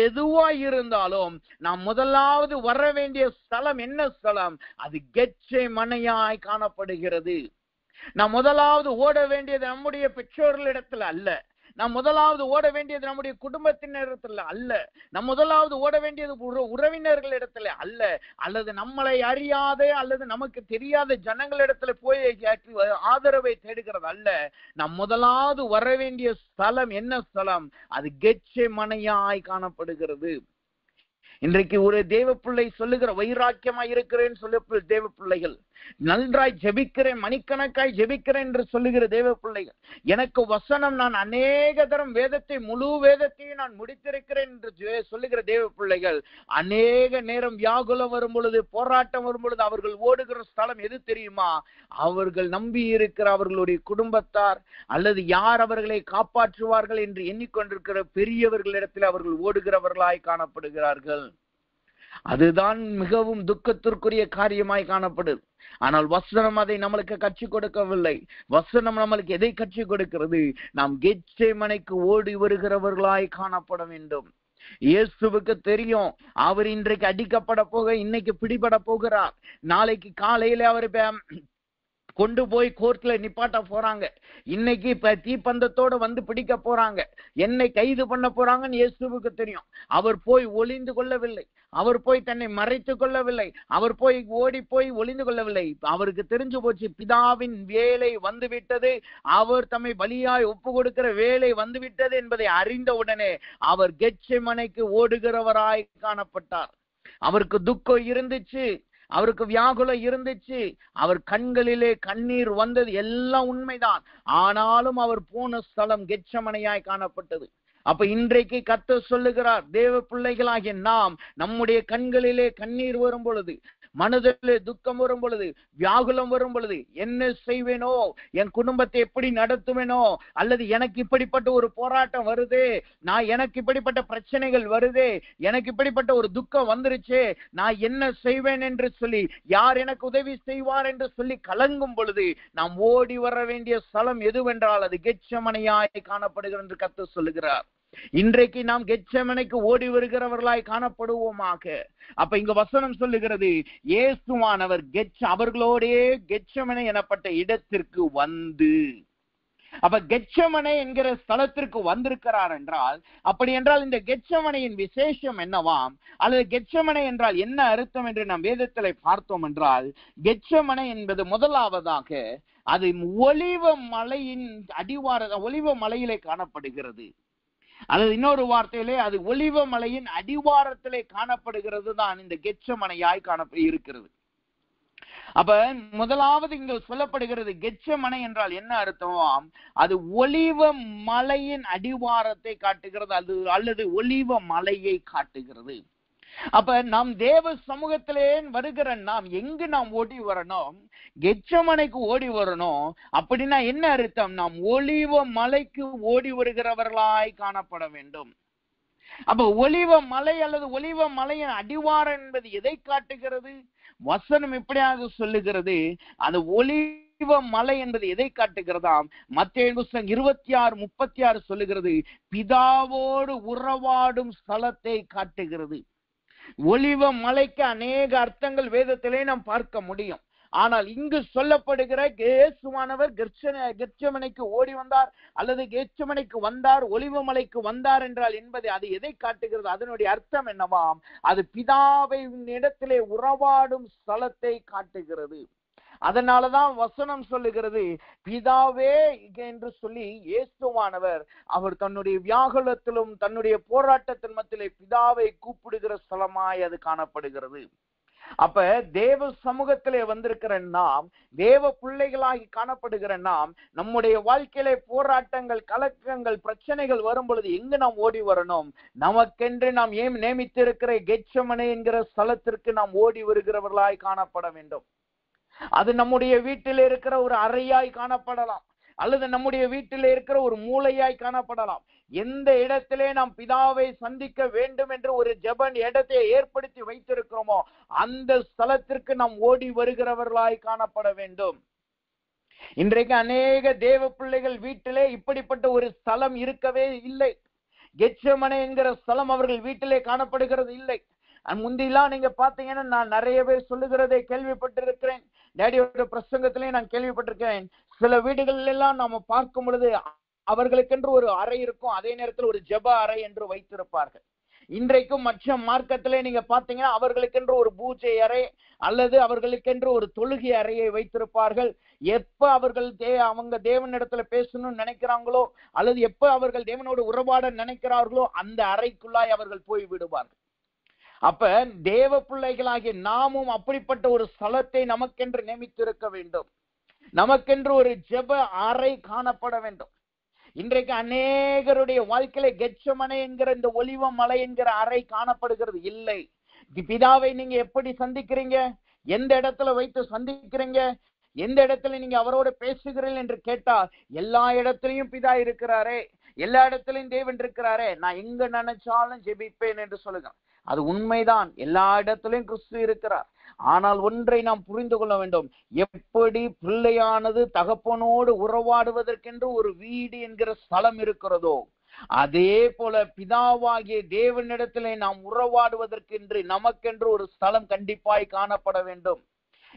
எதுவாய் இருந்தாலும் நாம் முதலாவது வர வேண்டிய ஸ்தலம் என்ன ஸ்தலம்? அது கெத்செமனேயாய் காணப்படுகிறது. நாம் முதலாவது ஓட வேண்டியது நம்முடைய பெற்றோர்களிடத்துல அல்ல, நாம் முதலாவது ஓட வேண்டியது நம்முடைய குடும்பத்தினரிடத்துல அல்ல, நம் முதலாவது ஓட வேண்டியது உறவினர்களிடத்துல அல்ல, அல்லது நம்மளை அறியாத அல்லது நமக்கு தெரியாத ஜனங்களிடத்துல போய் ஆதரவை தேடுகிறது அல்ல. நம் முதலாவது வர வேண்டிய ஸ்தலம் என்ன ஸ்தலம்? அது கெத்செமனேயாய் காணப்படுகிறது. இன்றைக்கு ஒரு தேவ பிள்ளை சொல்லுகிற, வைராக்கியமாய் இருக்கிறேன் சொல்ல தேவ பிள்ளைகள், நன்றாய் ஜெபிக்கிறேன், மணிக்கணக்காய் ஜெபிக்கிறேன் என்று சொல்லுகிற தேவ பிள்ளைகள், எனக்கு வசனம், நான் அநேக தரம் வேதத்தை, முழு வேதத்தையும் நான் முடித்திருக்கிறேன் என்று சொல்லுகிற தேவ பிள்ளைகள், அநேக நேரம் வியாகுலம் வரும் பொழுது, போராட்டம் வரும் பொழுது அவர்கள் ஓடுகிற ஸ்தலம் எது தெரியுமா? அவர்கள் நம்பி இருக்கிற அவர்களுடைய குடும்பத்தார் அல்லது யார் அவர்களை காப்பாற்றுவார்கள் என்று எண்ணிக்கொண்டிருக்கிற பெரியவர்களிடத்தில் அவர்கள் ஓடுகிறவர்களாய் காணப்படுகிறார்கள். அதுதான் மிகவும் துக்கத்திற்குரிய காரியமாய் காணப்படுது. ஆனால் வசனம் அதை நம்மளுக்கு கற்றுக் கொடுக்கவில்லை. வசனம் நம்மளுக்கு எதை கற்றுக் கொடுக்கிறது? நாம் கெத்செமனேக்கு ஓடி வருகிறவர்களாய் காணப்பட வேண்டும். இயேசுவுக்கு தெரியும், அவர் இன்றைக்கு அடிக்கப்பட போக, இன்னைக்கு பிடிபட போகிறார், நாளைக்கு காலையில அவர் கொண்டு போய் கோர்ட்ல நிப்பாட்ட போறாங்க. இன்னைக்கு இப்ப தீப்பந்தத்தோட வந்து பிடிக்க போறாங்க, என்னை கைது பண்ண போறாங்கன்னு இயேசுவுக்கு தெரியும். அவர் போய் ஒளிந்து கொள்ளவில்லை, அவர் போய் தன்னை மறைத்து கொள்ளவில்லை, அவர் போய் ஓடி போய் ஒளிந்து கொள்ளவில்லை. அவருக்கு தெரிஞ்சு போச்சு, பிதாவின் வேலை வந்துவிட்டது, அவர் தம்மை பலியாய் ஒப்பு கொடுக்கிற வேலை வந்துவிட்டது என்பதை அறிந்தவுடனே அவர் கெத்செமனைக்கு ஓடுகிறவராய் காணப்பட்டார். அவருக்கு துக்கம் இருந்துச்சு, அவருக்கு வியாகுலம் இருந்துச்சு, அவர் கண்களிலே கண்ணீர் வந்தது, எல்லாம் உண்மைதான். ஆனாலும் அவர் போன ஸ்தலம் கெத்செமனையாய் காணப்பட்டது. அப்ப இன்றைக்கு கர்த்தர் சொல்லுகிறார், தேவ பிள்ளைகளாகிய நாம் நம்முடைய கண்களிலே கண்ணீர் வரும் பொழுது, மனதிலே துக்கம் வரும் பொழுது, வியாகுலம் வரும் பொழுது, என்ன செய்வேனோ, என் குடும்பத்தை எப்படி நடத்துவேனோ, அல்லது எனக்கு இப்படிப்பட்ட ஒரு போராட்டம் வருதே, எனக்கு இப்படிப்பட்ட பிரச்சனைகள் வருதே, எனக்கு இப்படிப்பட்ட ஒரு துக்கம் வந்துருச்சே, நான் என்ன செய்வேன் என்று சொல்லி, யார் எனக்கு உதவி செய்வார் என்று சொல்லி கலங்கும் பொழுது நாம் ஓடி வர வேண்டிய ஸ்தலம் எதுவென்றால் அது கெத்செமனையாய் காணப்படுகிறது என்று கர்த்தர் சொல்லுகிறார். இன்றைக்கு நாம் கெத்செமனைக்கு ஓடி வருகிறவர்களாய் காணப்படுவோமாக. அப்ப இங்க வசனம் சொல்லுகிறது, இயேசுவானவர் அவர்களோடே கெத்செமனை எனப்பட்ட இடத்திற்கு வந்து, அப்ப கெத்செமனை என்கிற ஸ்தலத்திற்கு வந்திருக்கிறார் என்றால், அப்படி என்றால் இந்த கெத்செமனையின் விசேஷம் என்னவாம், அல்லது கெத்செமனை என்றால் என்ன அர்த்தம் என்று நாம் வேதத்திலே பார்த்தோம் என்றால், கெத்செமனை என்பது முதலாவதாக அது ஒலிவ மலையின் ஒலிவ மலையிலே காணப்படுகிறது, அல்லது இன்னொரு வார்த்தையிலே அது ஒலிவ மலையின் அடிவாரத்திலே காணப்படுகிறது தான் இந்த கெத்செமனையாய் இருக்கிறது. அப்ப முதலாவது இங்க சொல்லப்படுகிறது, கெத்செமனை என்றால் என்ன அர்த்தம், அது ஒலிவ மலையின் அடிவாரத்தை காட்டுகிறது, அல்லது ஒலிவ மலையை காட்டுகிறது. அப்ப நாம் தேவ சமூகத்திலே வருகிற நாம் எங்கு நாம் ஓடி வரணும், கெத்செமனைக்கு ஓடி வரணும். அப்படின்னா என்ன அர்த்தம், நாம் ஒலிவ மலைக்கு ஓடி வருகிறவர்களாய் காணப்பட வேண்டும். அப்ப ஒலிவ மலை அல்லது ஒலிவ மலையின் அடிவாரம் என்பது எதை காட்டுகிறது, வசனம் எப்படியாக சொல்லுகிறது, அந்த ஒலிவ மலை என்பது எதை காட்டுகிறதாம், மத்தேயு 26:36 சொல்லுகிறது, பிதாவோடு உறவாடும் ஸ்தலத்தை காட்டுகிறது. ஒலிவ மலைக்கு அநேக அர்த்தங்கள் வேதத்திலே நாம் பார்க்க முடியும். ஆனால் இங்கு சொல்லப்படுகிற இயேசுவானவர் கெத்செமனைக்கு ஓடி வந்தார், அல்லது கெத்செமனைக்கு வந்தார், ஒலிவ மலைக்கு வந்தார் என்றால் என்பது அது எதை காட்டுகிறது, அதனுடைய அர்த்தம் என்னவாம், அது பிதாவை இடத்திலே உறவாடும் ஸ்தலத்தை காட்டுகிறது. அதனாலதான் வசனம் சொல்லுகிறது, பிதாவே என்று சொல்லி இயேசுவானவர் அவர் தன்னுடைய வியாகுலத்திலும் தன்னுடைய போராட்டத்தின் மத்தியிலே பிதாவை கூப்பிடுகிற ஸ்தலமாய் அது காணப்படுகிறது. அப்ப தேவ சமூகத்திலே வந்திருக்கிற நாம், தேவ பிள்ளைகளாகி காணப்படுகிற நாம், நம்முடைய வாழ்க்கையிலே போராட்டங்கள், கலக்கங்கள், பிரச்சனைகள் வரும் பொழுது எங்கு நாம் ஓடி வரணும், நமக்கென்று நாம் நியமித்திருக்கிற கெத்செமனை என்கிற ஸ்தலத்திற்கு நாம் ஓடி வருகிறவர்களாய் காணப்பட வேண்டும். அது நம்முடைய வீட்டில் இருக்கிற ஒரு அறையாய் காணப்படலாம், அல்லது நம்முடைய வீட்டில் இருக்கிற ஒரு மூளையாய் காணப்படலாம். எந்த இடத்திலே நாம் பிதாவை சந்திக்க வேண்டும் என்று ஒரு ஜெபன் இடத்தை ஏற்படுத்தி வைத்திருக்கிறோமோ அந்த ஸ்தலத்திற்கு நாம் ஓடி வருகிறவர்களாய் காணப்பட வேண்டும். இன்றைக்கு அநேக தேவ பிள்ளைகள் வீட்டிலே இப்படிப்பட்ட ஒரு ஸ்தலம் இருக்கவே இல்லை. கெத்செமனை என்கிற ஸ்தலம் அவர்கள் வீட்டிலே காணப்படுகிறது இல்லை. முந்திலாம் நீங்க பாத்தீங்கன்னா, நான் நிறைய பேர் சொல்லுகிறதை கேள்விப்பட்டிருக்கிறேன், டேடியோட பிரசங்கத்திலே நான் கேள்விப்பட்டிருக்கேன். சில வீடுகள் எல்லாம் நாம பார்க்கும் பொழுது அவர்களுக்கென்று ஒரு அறை இருக்கும், அதே நேரத்தில் ஒரு ஜெப அறை என்று வைத்திருப்பார்கள். இன்றைக்கும் மற்ற மார்க்கத்திலே நீங்க பாத்தீங்கன்னா அவர்களுக்கென்று ஒரு பூஜை அறை அல்லது அவர்களுக்கென்று ஒரு தொழுகை அறையை வைத்திருப்பார்கள். எப்ப அவர்கள் அவங்க தேவனிடத்துல பேசணும்னு நினைக்கிறாங்களோ, அல்லது எப்ப அவர்கள் தேவனோடு உறவாட நினைக்கிறார்களோ அந்த அறைக்குள்ளாய் அவர்கள் போய் விடுவார்கள். அப்ப தேவ பிள்ளைகளாகிய நாமும் அப்படிப்பட்ட ஒரு ஸ்தலத்தை நமக்கென்று நியமித்திருக்க வேண்டும். நமக்கென்று ஒரு ஜெப அறை காணப்பட வேண்டும். இன்றைக்கு அநேகருடைய வாழ்க்கையில கெத்செமனை என்கிற இந்த ஒலிவ மலை என்கிற அறை காணப்படுகிறது இல்லை. பிதாவை நீங்க எப்படி சந்திக்கிறீங்க, எந்த இடத்துல வைத்து சந்திக்கிறீங்க, எந்த இடத்துல நீங்க அவரோட பேசுகிறீர்கள் என்று கேட்டால், எல்லா இடத்திலையும் பிதா இருக்கிறாரே, எல்லா இடத்திலையும் தேவன் இருக்கிறாரே, நான் எங்க நினைச்சாலும் ஜெபிப்பேன் என்று சொல்லுங்க. அது உண்மைதான், எல்லா இடத்திலையும் கிறிஸ்து இருக்கிறார். ஆனால் ஒன்றை நாம் புரிந்து கொள்ள வேண்டும், எப்படி பிள்ளையானது தகப்பனோடு உறவாடுவதற்கென்று ஒரு வீடு என்கிற ஸ்தலம் இருக்கிறதோ, அதே போல பிதாவாகிய தேவனிடத்திலே நாம் உறவாடுவதற்கென்று நமக்கென்று ஒரு ஸ்தலம் கண்டிப்பாய் காணப்பட வேண்டும்.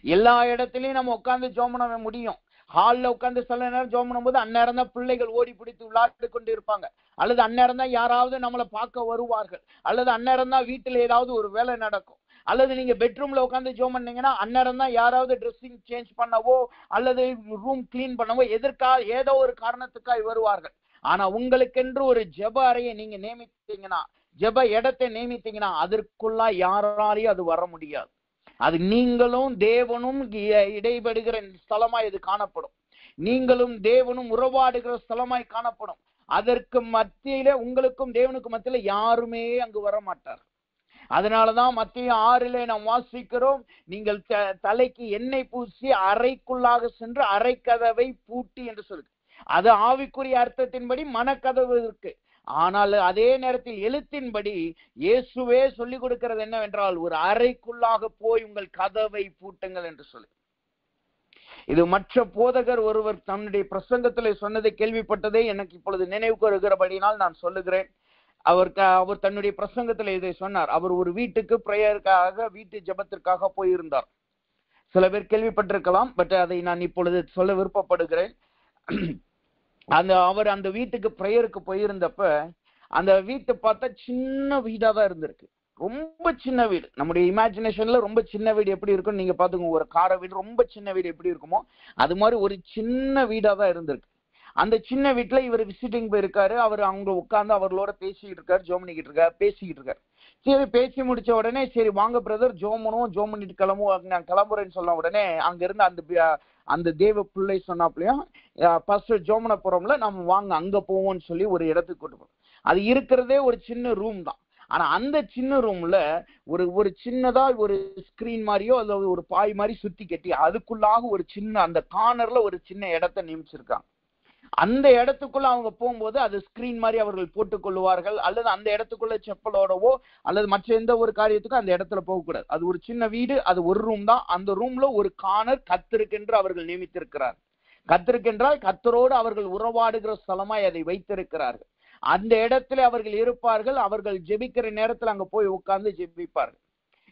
எல்லா இடத்துலயும் நம்ம உட்கார்ந்து ஜெபம் பண்ண முடியும். ஹால்ல உட்கார்ந்து சில நேரம் ஜெபம் பண்ணும்போது அந்நேரம் தான் பிள்ளைகள் ஓடி பிடித்து விளையாட்டு கொண்டு இருப்பாங்க, அல்லது அந்நேரம் தான் யாராவது நம்மளை பார்க்க வருவார்கள், அல்லது அந்நேரம் தான் வீட்டுல ஏதாவது ஒரு வேலை நடக்கும், அல்லது நீங்க பெட்ரூம்ல உட்காந்து ஜெபம் பண்ணீங்கன்னா அந்நேரம் தான் யாராவது ட்ரெஸ்ஸிங் சேஞ்ச் பண்ணவோ அல்லது ரூம் கிளீன் பண்ணவோ ஏதோ ஒரு காரணத்துக்காக வருவார்கள். ஆனா உங்களுக்கென்று ஒரு ஜெப அறையை நீங்க நியமித்தீங்கன்னா, ஜெப இடத்தை நியமித்தீங்கன்னா, அதற்குள்ள யாராலையும் அது வர முடியாது. அது நீங்களும் தேவனும் இடைபடுகிற ஸ்தலமாய் இது காணப்படும். நீங்களும் தேவனும் உறவாடுகிற ஸ்தலமாய் காணப்படும். அதற்கு மத்தியில உங்களுக்கும் தேவனுக்கும் மத்தியில யாருமே அங்கு வர மாட்டார். அதனாலதான் மத்திய 6 நாம் வாசிக்கிறோம், நீங்கள் தலைக்கு எண்ணெய் பூசி அறைக்குள்ளாக சென்று அறை கதவை பூட்டி என்று சொல்லுது. அது ஆவிக்குரிய அர்த்தத்தின்படி மனக்கதவு இருக்கு. ஆனால் அதே நேரத்தில் எழுத்தின்படி இயேசுவே சொல்லிக் கொடுக்கிறது என்னவென்றால், ஒரு அறைக்குள்ளாக போய் உங்கள் கதவை பூட்டுங்கள் என்று சொல்லு. இது மற்ற போதகர் ஒருவர் தன்னுடைய பிரசங்கத்திலே சொன்னதை கேள்விப்பட்டதே எனக்கு இப்பொழுது நினைவுக்கு வருகிறபடினால் நான் சொல்லுகிறேன். அவர் தன்னுடைய பிரசங்கத்துல இதை சொன்னார். அவர் ஒரு வீட்டுக்கு பிரேயருக்காக, வீட்டு ஜெபத்திற்காக போயிருந்தார். சில பேர் கேள்விப்பட்டிருக்கலாம், பட் அதை நான் இப்பொழுது சொல்ல விருப்பப்படுகிறேன். அவர் அந்த வீட்டுக்கு பிரேயருக்கு போயிருந்தப்ப அந்த வீட்டை பார்த்தா சின்ன வீடா தான் இருந்திருக்கு. ரொம்ப சின்ன வீடு. நம்முடைய இமேஜினேஷன்ல ரொம்ப சின்ன வீடு எப்படி இருக்கும் நீங்க பாத்துக்கோங்க. ஒரு கார வீடு, ரொம்ப சின்ன வீடு எப்படி இருக்குமோ அது மாதிரி ஒரு சின்ன வீடா தான் இருந்திருக்கு. அந்த சின்ன வீட்டுல இவர் விசிட்டிங் போயிருக்காரு. அவர் அவங்க உட்கார்ந்து அவர்களோட பேசிக்கிட்டு இருக்காரு, ஜோம் பேசிக்கிட்டு இருக்காரு. சரி, பேசி முடிச்ச உடனே சரி வாங்க பிரதர் ஜோம் பண்ணிட்டு கிளம்புவோம், நான் கிளம்புறேன்னு சொன்ன உடனே அங்க இருந்து அந்த தேவ பிள்ளை சொன்னாப்லயும், ஃபர்ஸ்ட் ஜோமனை போறோம்ல, நம்ம வாங்க அங்க போவோம்னு சொல்லி ஒரு இடத்துக்கு கூட்டு போறோம். அது இருக்கிறதே ஒரு சின்ன ரூம் தான். ஆனா அந்த சின்ன ரூம்ல ஒரு சின்னதா ஒரு ஸ்கிரீன் மாதிரியோ அல்லது ஒரு பாய் மாதிரி சுத்தி கட்டி அதுக்குள்ளாக ஒரு சின்ன அந்த கார்னர்ல ஒரு சின்ன இடத்தை நியமிச்சிருக்காங்க. அந்த இடத்துக்குள்ள அவங்க போகும்போது அது ஸ்கிரீன் மாதிரி அவர்கள் போட்டுக் கொள்வார்கள், அல்லது அந்த இடத்துக்குள்ள செப்பலோடவோ அல்லது மற்ற எந்த ஒரு காரியத்துக்கும் அந்த இடத்துல போகக்கூடாது. அது ஒரு சின்ன வீடு, அது ஒரு ரூம் தான். அந்த ரூம்ல ஒரு கார்னர் கர்த்தருக்கென்று அவர்கள் நியமித்திருக்கிறார். கர்த்தருக்கென்றால் கர்த்தரோடு அவர்கள் உறவாடுகிற ஸ்தலமாய் அதை வைத்திருக்கிறார்கள். அந்த இடத்துல அவர்கள் இருப்பார்கள். அவர்கள் ஜெபிக்கிற நேரத்தில் அங்க போய் உட்கார்ந்து ஜெபிப்பார்கள்.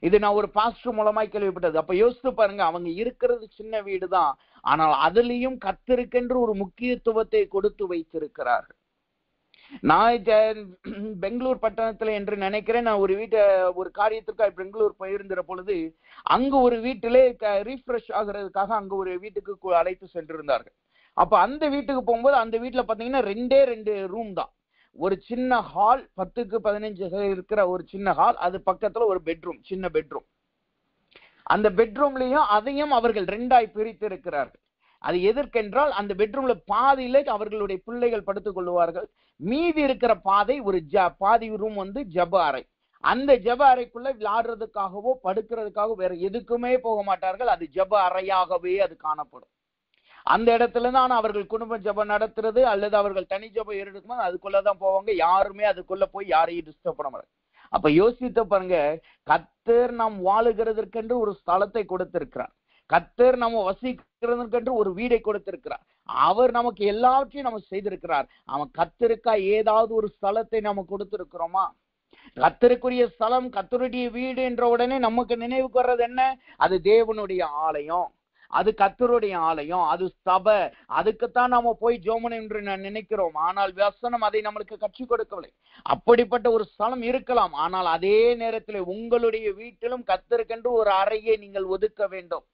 இது நான் ஒரு பாஸ்டர் மூலமாய் கேள்விப்பட்டது. அப்ப யோசித்து பாருங்க, அவங்க இருக்கிறது சின்ன வீடு தான், ஆனால் அதுலயும் கர்த்தருக்கென்று ஒரு முக்கியத்துவத்தை கொடுத்து வைத்திருக்கிறார்கள். நான் பெங்களூர் பட்டணத்துல என்று நினைக்கிறேன், நான் ஒரு காரியத்துக்காக பெங்களூர் போயிருந்த பொழுது அங்கு ஒரு வீட்டிலே ரீஃப்ரெஷ் ஆகுறதுக்காக அங்க ஒரு வீட்டுக்கு அழைத்து சென்றிருந்தார்கள். அப்ப அந்த வீட்டுக்கு போகும்போது அந்த வீட்டுல பாத்தீங்கன்னா 2 ரூம் தான். ஒரு சின்ன ஹால், 10க்கு 15 இருக்கிற ஒரு சின்ன ஹால், அது பக்கத்துல ஒரு பெட்ரூம், சின்ன பெட்ரூம். அந்த பெட்ரூம்லயும் அதையும் அவர்கள் 2ஆய் பிரித்து இருக்கிறார்கள். அது எதற்கென்றால் அந்த பெட்ரூம்ல பாதியில அவர்களுடைய பிள்ளைகள் படுத்துக் கொள்வார்கள், மீதி இருக்கிற பாதி ரூம் ஜெப அறை. அந்த ஜெப அறைக்குள்ள விளையாடுறதுக்காகவோ படுக்கிறதுக்காகவோ வேற எதுக்குமே போக மாட்டார்கள். அது ஜெப அறையாகவே அது காணப்படும். அந்த இடத்துல தான் அவர்கள் குடும்ப ஜெபம் நடத்துறது அல்லது அவர்கள் தனி ஜெபம் எடுக்கும்போது அதுக்குள்ளதான் போவாங்க. யாருமே அதுக்குள்ள போய் யாரையும் டிஸ்டர்ப் பண்ண மாட்டாங்க. அப்ப யோசித்து பாருங்க, கர்த்தர் நாம் வாழுகிறதற்கென்று ஒரு ஸ்தலத்தை கொடுத்திருக்கிறார். கர்த்தர் நம்ம வசிக்கிறதற்கென்று ஒரு வீடை கொடுத்திருக்கிறார். அவர் நமக்கு எல்லாவற்றையும் நம்ம செய்திருக்கிறார். அவன் கர்த்தருக்கா ஏதாவது ஒரு ஸ்தலத்தை நம்ம கொடுத்திருக்கிறோமா? கர்த்தருக்குரிய ஸ்தலம், கர்த்தருடைய வீடு என்ற உடனே நமக்கு நினைவுக்கு வர்றது என்ன? அது தேவனுடைய ஆலயம், அது கர்த்தருடைய ஆலயம், அது சபை. அதுக்குத்தான் நாம போய் ஜெபம் என்று நினைக்கிறோம். ஆனால் வசனம் அதை நம்மளுக்கு கற்றுக் கொடுக்கவில்லை. அப்படிப்பட்ட ஒரு ஸ்தலம் இருக்கலாம், ஆனால் அதே நேரத்தில் உங்களுடைய வீட்டிலும் கர்த்தருக்கென்று ஒரு அறையை நீங்கள் ஒதுக்க வேண்டும்.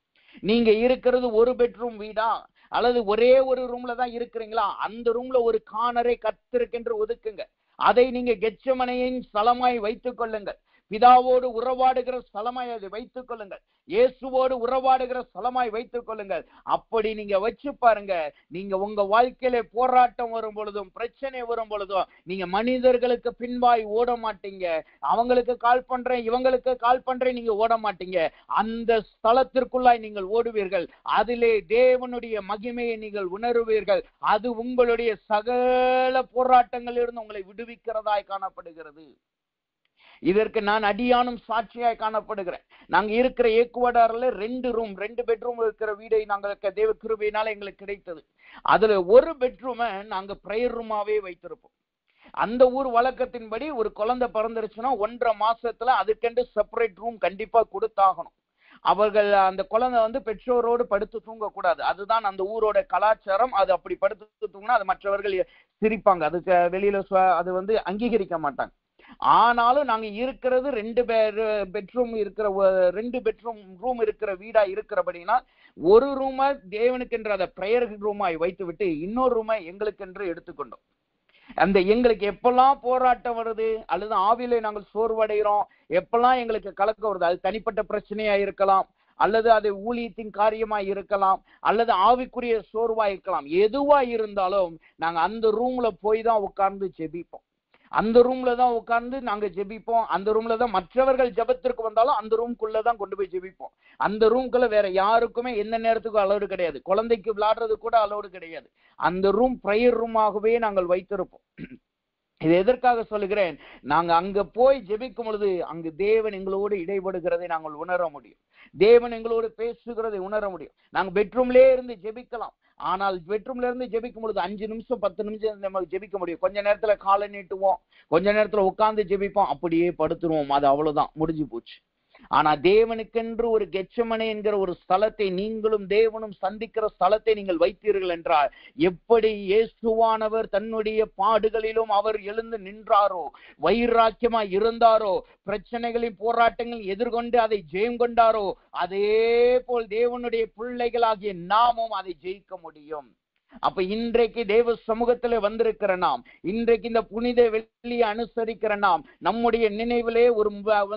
நீங்க இருக்கிறது ஒரு பெட்ரூம் வீடா அல்லது ஒரே ஒரு ரூம்ல தான் இருக்கிறீங்களா? அந்த ரூம்ல ஒரு கார்னரை கர்த்தருக்கென்று ஒதுக்குங்க. அதை நீங்க கெத்செமனேயின் ஸ்தலமாய் வைத்துக் கொள்ளுங்கள். பிதாவோடு உறவாடுகிற ஸ்தலமாய் அதை வைத்துக் கொள்ளுங்கள். இயேசுவோடு உறவாடுகிற ஸ்தலமாய் வைத்துக் கொள்ளுங்கள். அப்படி நீங்க வச்சு பாருங்க, நீங்க உங்க வாழ்க்கையில போராட்டம் வரும் பொழுதும் பிரச்சனை வரும் பொழுதும் நீங்க மனிதர்களுக்கு பின்பாய் ஓட மாட்டீங்க. அவங்களுக்கு கால் பண்றேன், இவங்களுக்கு கால் பண்றேன், நீங்க ஓட மாட்டீங்க. அந்த ஸ்தலத்திற்குள்ளாய் நீங்கள் ஓடுவீர்கள். அதிலே தேவனுடைய மகிமையை நீங்கள் உணருவீர்கள். அது உங்களுடைய சகல போராட்டங்களிலிருந்து உங்களை விடுவிக்கிறதாய் காணப்படுகிறது. இதற்கு நான் அடியானும் சாட்சியாய் காணப்படுகிறேன். நாங்க இருக்கிற ஏக்குவடார்ல 2 பெட்ரூம் இருக்கிற வீடை நாங்கள் தேவ கிருபையினால எங்களுக்கு கிடைத்தது. அதுல ஒரு பெட்ரூமை நாங்க பிரேயர் ரூமாவே வைத்திருப்போம். அந்த ஊர் வழக்கத்தின்படி ஒரு குழந்தை பிறந்துருச்சுன்னா 1.5 மாசத்துல அதுக்கென்று செப்பரேட் ரூம் கண்டிப்பா கொடுத்தாகணும். அவர்கள் அந்த குழந்தை வந்து பெற்றோரோடு படுத்து தூங்கக்கூடாது. அதுதான் அந்த ஊரோட கலாச்சாரம். அது அப்படி படுத்து தூங்கினா அது மற்றவர்கள் சிரிப்பாங்க. அதுக்கு வெளியில அது வந்து அங்கீகரிக்க மாட்டாங்க. ஆனாலும் நாங்க இருக்கிறது 2 பெட்ரூம் இருக்கிற 2 பெட்ரூம் ரூம் இருக்கிற வீடா இருக்கிறபடினா ஒரு ரூமை தேவனுக்கென்று அதை பிரேயர் ரூமாய் வைத்து விட்டு இன்னொரு ரூமை எங்களுக்கென்று எடுத்துக்கொண்டோம். அந்த எங்களுக்கு எப்பெல்லாம் போராட்டம் வருது அல்லது ஆவியில நாங்கள் சோர்வடைகிறோம், எப்பெல்லாம் எங்களுக்கு கலக்கம் வருது, அது தனிப்பட்ட பிரச்சனையா இருக்கலாம், அல்லது அது ஊழியத்தின் காரியமா இருக்கலாம், அல்லது ஆவிக்குரிய சோர்வா இருக்கலாம். எதுவா இருந்தாலும் நாங்க அந்த ரூம்ல போய் தான் உட்கார்ந்து ஜெபிப்போம். அந்த ரூம்ல தான் உட்கார்ந்து நாங்க ஜெபிப்போம். அந்த ரூம்ல தான் மற்றவர்கள் ஜெபத்திற்கு வந்தாலும் அந்த ரூம்குள்ளதான் கொண்டு போய் ஜெபிப்போம். அந்த ரூம்குள்ள வேற யாருக்குமே எந்த நேரத்துக்கும் அலோடு கிடையாது. குழந்தைக்கு விளையாடுறது கூட அலோடு கிடையாது. அந்த ரூம் பிரேயர் ரூமாகவே நாங்கள் வைத்திருப்போம். இது எதற்காக சொல்லுகிறேன், நாங்க அங்க போய் ஜெபிக்கும் பொழுது அங்கு தேவன் எங்களோடு இடைபடுகிறதை நாங்கள் உணர முடியும். தேவன் எங்களோடு பேசுகிறதை உணர முடியும். நாங்க பெட்ரூம்லயே இருந்து ஜெபிக்கலாம். ஆனால் பெட்ரூம்ல இருந்து ஜெபிக்கும் பொழுது 5 நிமிஷம் 10 நிமிஷம் நம்ம ஜெபிக்க முடியும். கொஞ்ச நேரத்துல காலை நீட்டுவோம், கொஞ்ச நேரத்துல உட்கார்ந்து ஜெபிப்போம், அப்படியே படுத்துருவோம். அது அவ்வளவுதான், முடிஞ்சு போச்சு. ஆனா தேவனுக்கென்று ஒரு கெத்செமனே என்கிற ஒரு ஸ்தலத்தை நீங்களும் தேவனும் சந்திக்கிற ஸ்தலத்தை நீங்கள் வைத்தீர்கள் என்றால், எப்படி இயேசுவானவர் தன்னுடைய பாடுகளிலும் அவர் எழுந்து நின்றாரோ, வைராக்கியமா இருந்தாரோ, பிரச்சனைகளின் போராட்டங்கள் எதிர்கொண்டு அதை ஜெயம் கொண்டாரோ, அதே போல் தேவனுடைய பிள்ளைகளாகிய நாமும் அதை ஜெயிக்க முடியும். அப்ப இன்றைக்கு தேவ சமூகத்திலே வந்திருக்கிற நாம், இன்றைக்கு இந்த புனித வெள்ளியை அனுசரிக்கிற நாம், நம்முடைய நினைவிலே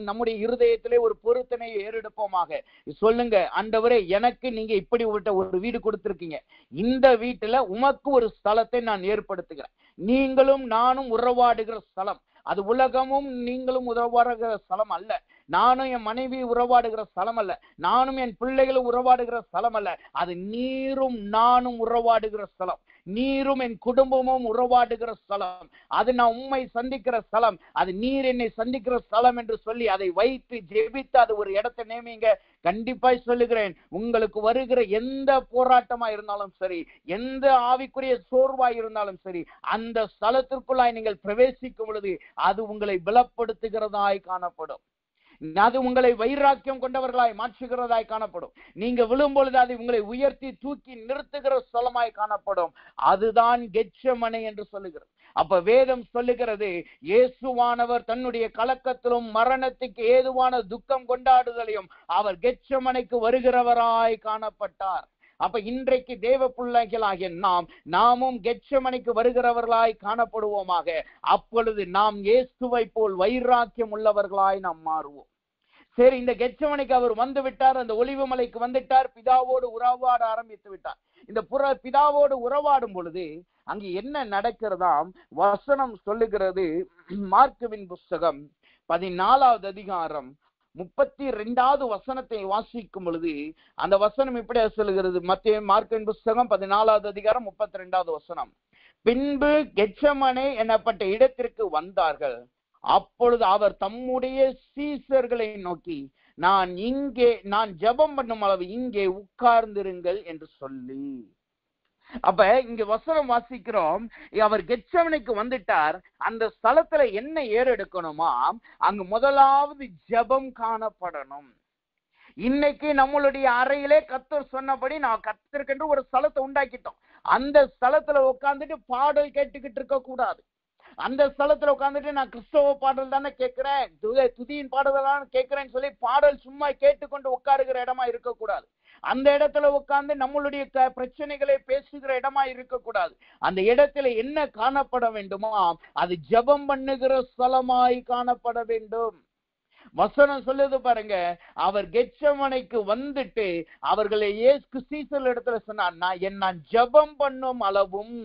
நம்முடைய இருதயத்திலே ஒரு பொருத்தனையை ஏறெடுப்போமாக. சொல்லுங்க, ஆண்டவரே எனக்கு நீங்க இப்படி ஒரு வீடு கொடுத்திருக்கீங்க, இந்த வீட்டுல உமக்கு ஒரு ஸ்தலத்தை நான் ஏற்படுத்துகிறேன். நீங்களும் நானும் உறவாடுகிற ஸ்தலம், அது உலகமும் நீங்களும் உறவாடுகிற ஸ்தலம் அல்ல. நானும் என் மனைவி உறவாடுகிற ஸ்தலம் அல்ல, நானும் என் பிள்ளைகளும் உறவாடுகிற ஸ்தலம் அல்ல. அது நீரும் நானும் உறவாடுகிற ஸ்தலம், நீரும் என் குடும்பமும் உறவாடுகிற ஸ்தலம். அது நான் உம்மை சந்திக்கிற ஸ்தலம், அது நீர் என்னை சந்திக்கிற ஸ்தலம் என்று சொல்லி அதை வைத்து ஜெபித்து அது ஒரு இடத்தை நேமிங்க. கண்டிப்பாய் சொல்லுகிறேன், உங்களுக்கு வருகிற எந்த போராட்டமா இருந்தாலும் சரி, எந்த ஆவிக்குரிய சோர்வாய் இருந்தாலும் சரி, அந்த ஸ்தலத்திற்குள்ளாய் நீங்கள் பிரவேசிக்கும் பொழுது அது உங்களை பலப்படுத்துகிறதாய் காணப்படும். அது உங்களை வைராக்கியம் கொண்டவர்களாய் மாற்றுகிறதாய் காணப்படும். நீங்க விழும்பொழுது அது உங்களை உயர்த்தி தூக்கி நிறுத்துகிற ஸ்தலமாய் காணப்படும். அதுதான் கெத்செமனே என்று சொல்லுகிறது. அப்ப வேதம் சொல்லுகிறது, இயேசுவானவர் தன்னுடைய கலக்கத்திலும் மரணத்துக்கு ஏதுவான துக்கம் கொண்டாடுதலையும் அவர் கெத்செமனேக்கு வருகிறவராய் காணப்பட்டார். அப்ப இன்றைக்கு தேவ பிள்ளைகளாகிய நாமும் கெத்செமனேக்கு வருகிறவர்களாய் காணப்படுவோமாக. அப்பொழுது நாம் இயேசுவை போல் வைராக்கியம் உள்ளவர்களாய் நாம் மாறுவோம். சரி, இந்த கெத்செமனேக்கு அவர் வந்து விட்டார், அந்த ஒலிவ மலைக்கு வந்துட்டார், பிதாவோடு உறவாட ஆரம்பித்து விட்டார். இந்த பிதாவோடு உறவாடும் பொழுது அங்கு என்ன நடக்கிறதாம் வசனம் சொல்லுகிறது. மார்க்குவின் புஸ்தகம் 14வது அதிகாரம் 32வது வசனத்தை வாசிக்கும் பொழுது அந்த வசனம் இப்படி சொல்லுகிறது. மார்க்குவின் புஸ்தகம் 14வது அதிகாரம் 32வது வசனம். பின்பு கெத்செமனே எனப்பட்ட இடத்திற்கு வந்தார்கள். அப்பொழுது அவர் தம்முடைய சீசர்களை நோக்கி, நான் ஜெபம் பண்ணும் அளவு இங்கே உட்கார்ந்திருங்கள் என்று சொல்லி. அப்ப இங்க வசனம் வாசிக்கிறோம், அவர் கெத்செமனேக்கு வந்துட்டார். அந்த ஸ்தலத்துல என்ன ஏறெடுக்கணுமா, அங்கு முதலாவது ஜெபம் காணப்படணும். இன்னைக்கு நம்மளுடைய அறையிலே கர்த்தர் சொன்னபடி நான் கர்த்தருக்கென்று ஒரு ஸ்தலத்தை உண்டாக்கிட்டோம். அந்த ஸ்தலத்துல உட்கார்ந்துட்டு பாடல் கேட்டுக்கிட்டு இருக்க கூடாது. அந்த ஸ்தலத்துல உட்கார்ந்துட்டு நான் கிறிஸ்தவ பாடல் தானே கேட்கிறேன், துதியின் பாடல் தானே கேட்கிறேன்னு சொல்லி பாடல் சும்மா கேட்டுக்கொண்டு உட்காருகிற இடமா இருக்கக்கூடாது. அந்த இடத்துல உட்கார்ந்து நம்மளுடைய பிரச்சனைகளை பேசுகிற இடமா இருக்கக்கூடாது. அந்த இடத்துல என்ன காணப்பட வேண்டுமோ அது ஜெபம் பண்ணுகிற ஸ்தலமாய் காணப்பட வேண்டும். வசனம் சொல்லுது பாருங்க, அவர் கெத்செமனேக்கு வந்துட்டு அவர்களை சீசர் இடத்துல சொன்னார், நான் ஜெபம் பண்ணும் அளவும்.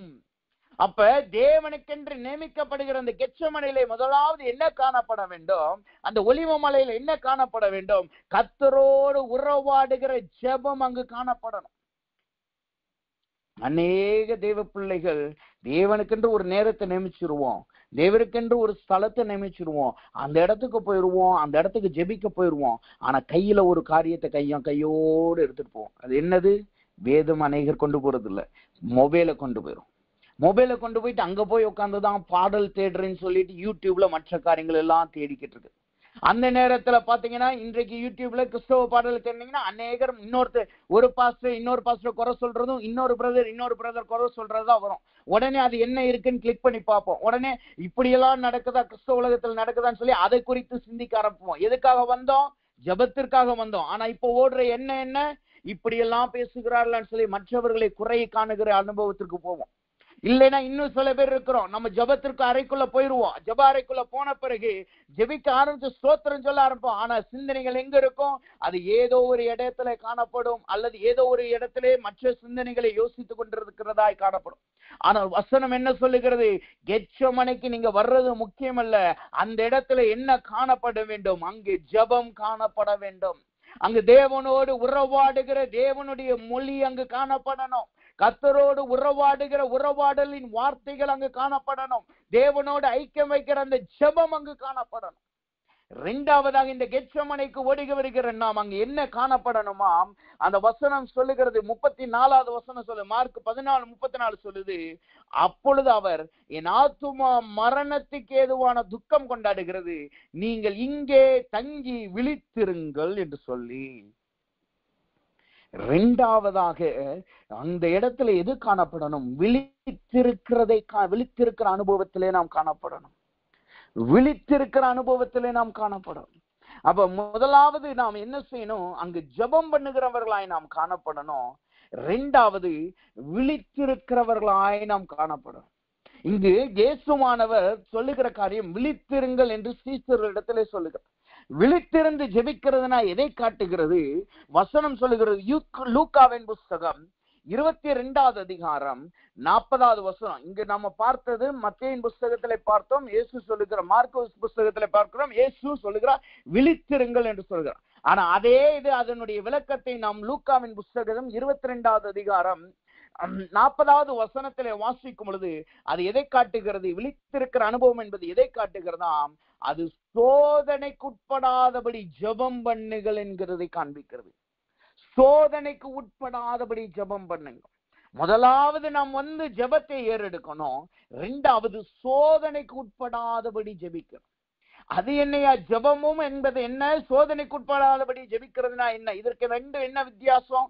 அப்ப தேவனுக்கென்று நியமிக்கப்படுகிற அந்த கெத்செமனேயிலே முதலாவது என்ன காணப்பட வேண்டும், அந்த ஒலிவ மலையில என்ன காணப்பட வேண்டும், கர்த்தரோடு உறவாடுகிற ஜெபம் அங்கு காணப்படணும். அநேக தேவ பிள்ளைகள் தேவனுக்கென்று ஒரு நேரத்தை நியமிச்சிருவோம், தேவனுக்கென்று ஒரு ஸ்தலத்தை நியமிச்சிருவோம், அந்த இடத்துக்கு போயிருவோம், அந்த இடத்துக்கு ஜெபிக்க போயிருவோம். ஆனா கையில ஒரு காரியத்தை கையோடு எடுத்துட்டு போவோம். அது என்னது, வேதம் அநேகர் கொண்டு போறது இல்ல, மொபைலை கொண்டு போயிரும். மொபைலை கொண்டு போயிட்டு அங்க போய் உட்காந்துதான் பாடல் தேடுறேன்னு சொல்லிட்டு யூடியூப்ல மற்ற காரியங்கள் எல்லாம் தேடிக்கிட்டு இருக்கு. அந்த நேரத்துல பாத்தீங்கன்னா இன்றைக்கு யூடியூப்ல கிறிஸ்தவ பாடல் தெரிஞ்சீங்கன்னா அநேகர் ஒரு பாஸ்டர் இன்னொரு பாஸ்டர் குறை சொல்றதும் இன்னொரு பிரதர் குறை சொல்றதுதான் வரும். உடனே அது என்ன இருக்குன்னு கிளிக் பண்ணி பார்ப்போம். உடனே இப்படியெல்லாம் நடக்குதா, கிறிஸ்தவ உலகத்தில் நடக்குதான்னு சொல்லி அதை குறித்து சிந்திக்க ஆரம்பிப்போம். எதுக்காக வந்தோம்? ஜபத்திற்காக வந்தோம். ஆனா இப்ப ஓடுற என்ன இப்படியெல்லாம் பேசுகிறார்கள்னு சொல்லி மற்றவர்களை குறை காணுகிற அனுபவத்திற்கு போவோம். இல்லைன்னா இன்னும் சில பேர் இருக்கிறோம், நம்ம ஜபத்திற்கு அறைக்குள்ள போயிருவோம். ஜப அறைக்குள்ள போன பிறகு ஜெபிக்க ஆரம்பிச்சு ஸ்தோத்திரம் சொல்ல ஆரம்பிப்போம். ஆனா சிந்தனைகள் எங்க இருக்கும்? அது ஏதோ ஒரு இடத்துல காணப்படும், அல்லது ஏதோ ஒரு இடத்திலே மற்ற சிந்தனைகளை யோசித்துக் கொண்டிருக்கிறதாய் காணப்படும். ஆனால் வசனம் என்ன சொல்லுகிறது? கெத்செமனேக்கு நீங்க வர்றது முக்கியம் அல்ல, அந்த இடத்துல என்ன காணப்பட வேண்டும்? அங்கு ஜபம் காணப்பட வேண்டும். அங்கு தேவனோடு உறவாடுகிற தேவனுடைய மொழி அங்கு காணப்படணும். கர்த்தரோடு உறவாடுகிற உறவாடலின் வார்த்தைகள் அங்கு காணப்படணும். தேவனோடு ஐக்கியம் வைக்கிற அந்த ஜெபம் அங்கு காணப்படணும். இரண்டாவதாக இந்த கெத்செமனேக்கு ஓடி வருகிற நாம் அங்கு என்ன காணப்படணுமாம்? அந்த வசனம் சொல்லுகிறது, 34வது வசனம் சொல்லு, மார்க் 14:34 சொல்லுது, அப்பொழுது அவர், என் ஆத்துமா மரணத்துக்கு ஏதுவான துக்கம் கொண்டாடுகிறது, நீங்கள் இங்கே தங்கி விழித்திருங்கள் என்று சொல்லி. இரண்டாவதாக அந்த இடத்துல எது காணப்படணும்? விழித்திருக்கிற அனுபவத்திலே நாம் காணப்படணும். விழித்திருக்கிற அனுபவத்திலே நாம் காணப்படணும். அப்ப முதலாவது நாம் என்ன செய்யணும்? அங்கு ஜெபம் பண்ணுகிறவர்களாய் நாம் காணப்படணும். இரண்டாவது விழித்திருக்கிறவர்களாய் நாம் காணப்படணும். இங்கு இயேசுவானவர் சொல்லுகிற காரியம் விழித்திருங்கள் என்று சீஷர்களிடத்திலே சொல்லுகிறார். விழித்திருந்து ஜெபிக்கிறதுனா எதை காட்டுகிறது? வசனம் சொல்லுகிறது, லூக்காவின் புஸ்தகம் 22வது அதிகாரம் 40வது வசனம். இங்கு நம்ம பார்த்தது மத்தேயின் புஸ்தகத்திலே பார்த்தோம், இயேசு சொல்லுகிற மார்க்கு புஸ்தகத்திலே பார்க்கிறோம், இயேசு சொல்லுகிறார் விழித்திருங்கள் என்று சொல்கிறார். ஆனா அதே இது அதனுடைய விளக்கத்தை நாம் லூக்காவின் புஸ்தகம் 22வது அதிகாரம் 40வது வசனத்திலே வாசிக்கும் பொழுது அது எதை காட்டுகிறது? விழித்திருக்கிற அனுபவம் என்பது எதை காட்டுகிறதாம்? அது சோதனைக்கு உட்படாதபடி ஜெபம் பண்ணுங்கள் என்கிறதை காண்பிக்கிறது. சோதனைக்கு உட்படாதபடி ஜெபம் பண்ணுங்க. முதலாவது நாம் ஜெபத்தை ஏறெடுக்கணும். இரண்டாவது சோதனைக்கு உட்படாதபடி ஜெபிக்கணும். அது என்னையா ஜெபமும் என்பது என்ன, சோதனைக்கு உட்படாதபடி ஜெபிக்கிறதுனா என்ன? இதற்கு ரெண்டு என்ன வித்தியாசம்?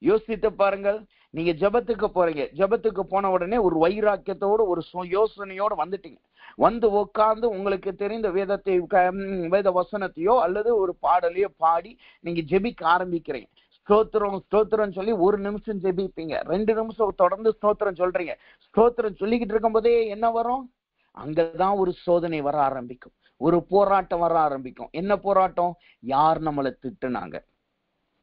யோசித்து பாருங்கள். நீங்க ஜெபத்துக்கு போறீங்க, ஜெபத்துக்கு போன உடனே ஒரு வைராக்கியத்தோடு ஒரு யோசனையோடு வந்துட்டீங்க. உட்கார்ந்து உங்களுக்கு தெரிந்த வேத வசனத்தையோ அல்லது ஒரு பாடலையோ பாடி நீங்க ஜெபிக்க ஆரம்பிக்கிறீங்க. ஸ்தோத்திரம் சொல்லி 1 நிமிஷம் ஜெபிப்பீங்க, 2 நிமிஷம் தொடர்ந்து ஸ்தோத்திரம் சொல்றீங்க. ஸ்தோத்திரம் சொல்லிக்கிட்டு இருக்கும் போதே என்ன வரும்? அங்கதான் ஒரு சோதனை வர ஆரம்பிக்கும், ஒரு போராட்டம் வர ஆரம்பிக்கும். என்ன போராட்டம்? யார் நம்மளை திட்டுனாங்க,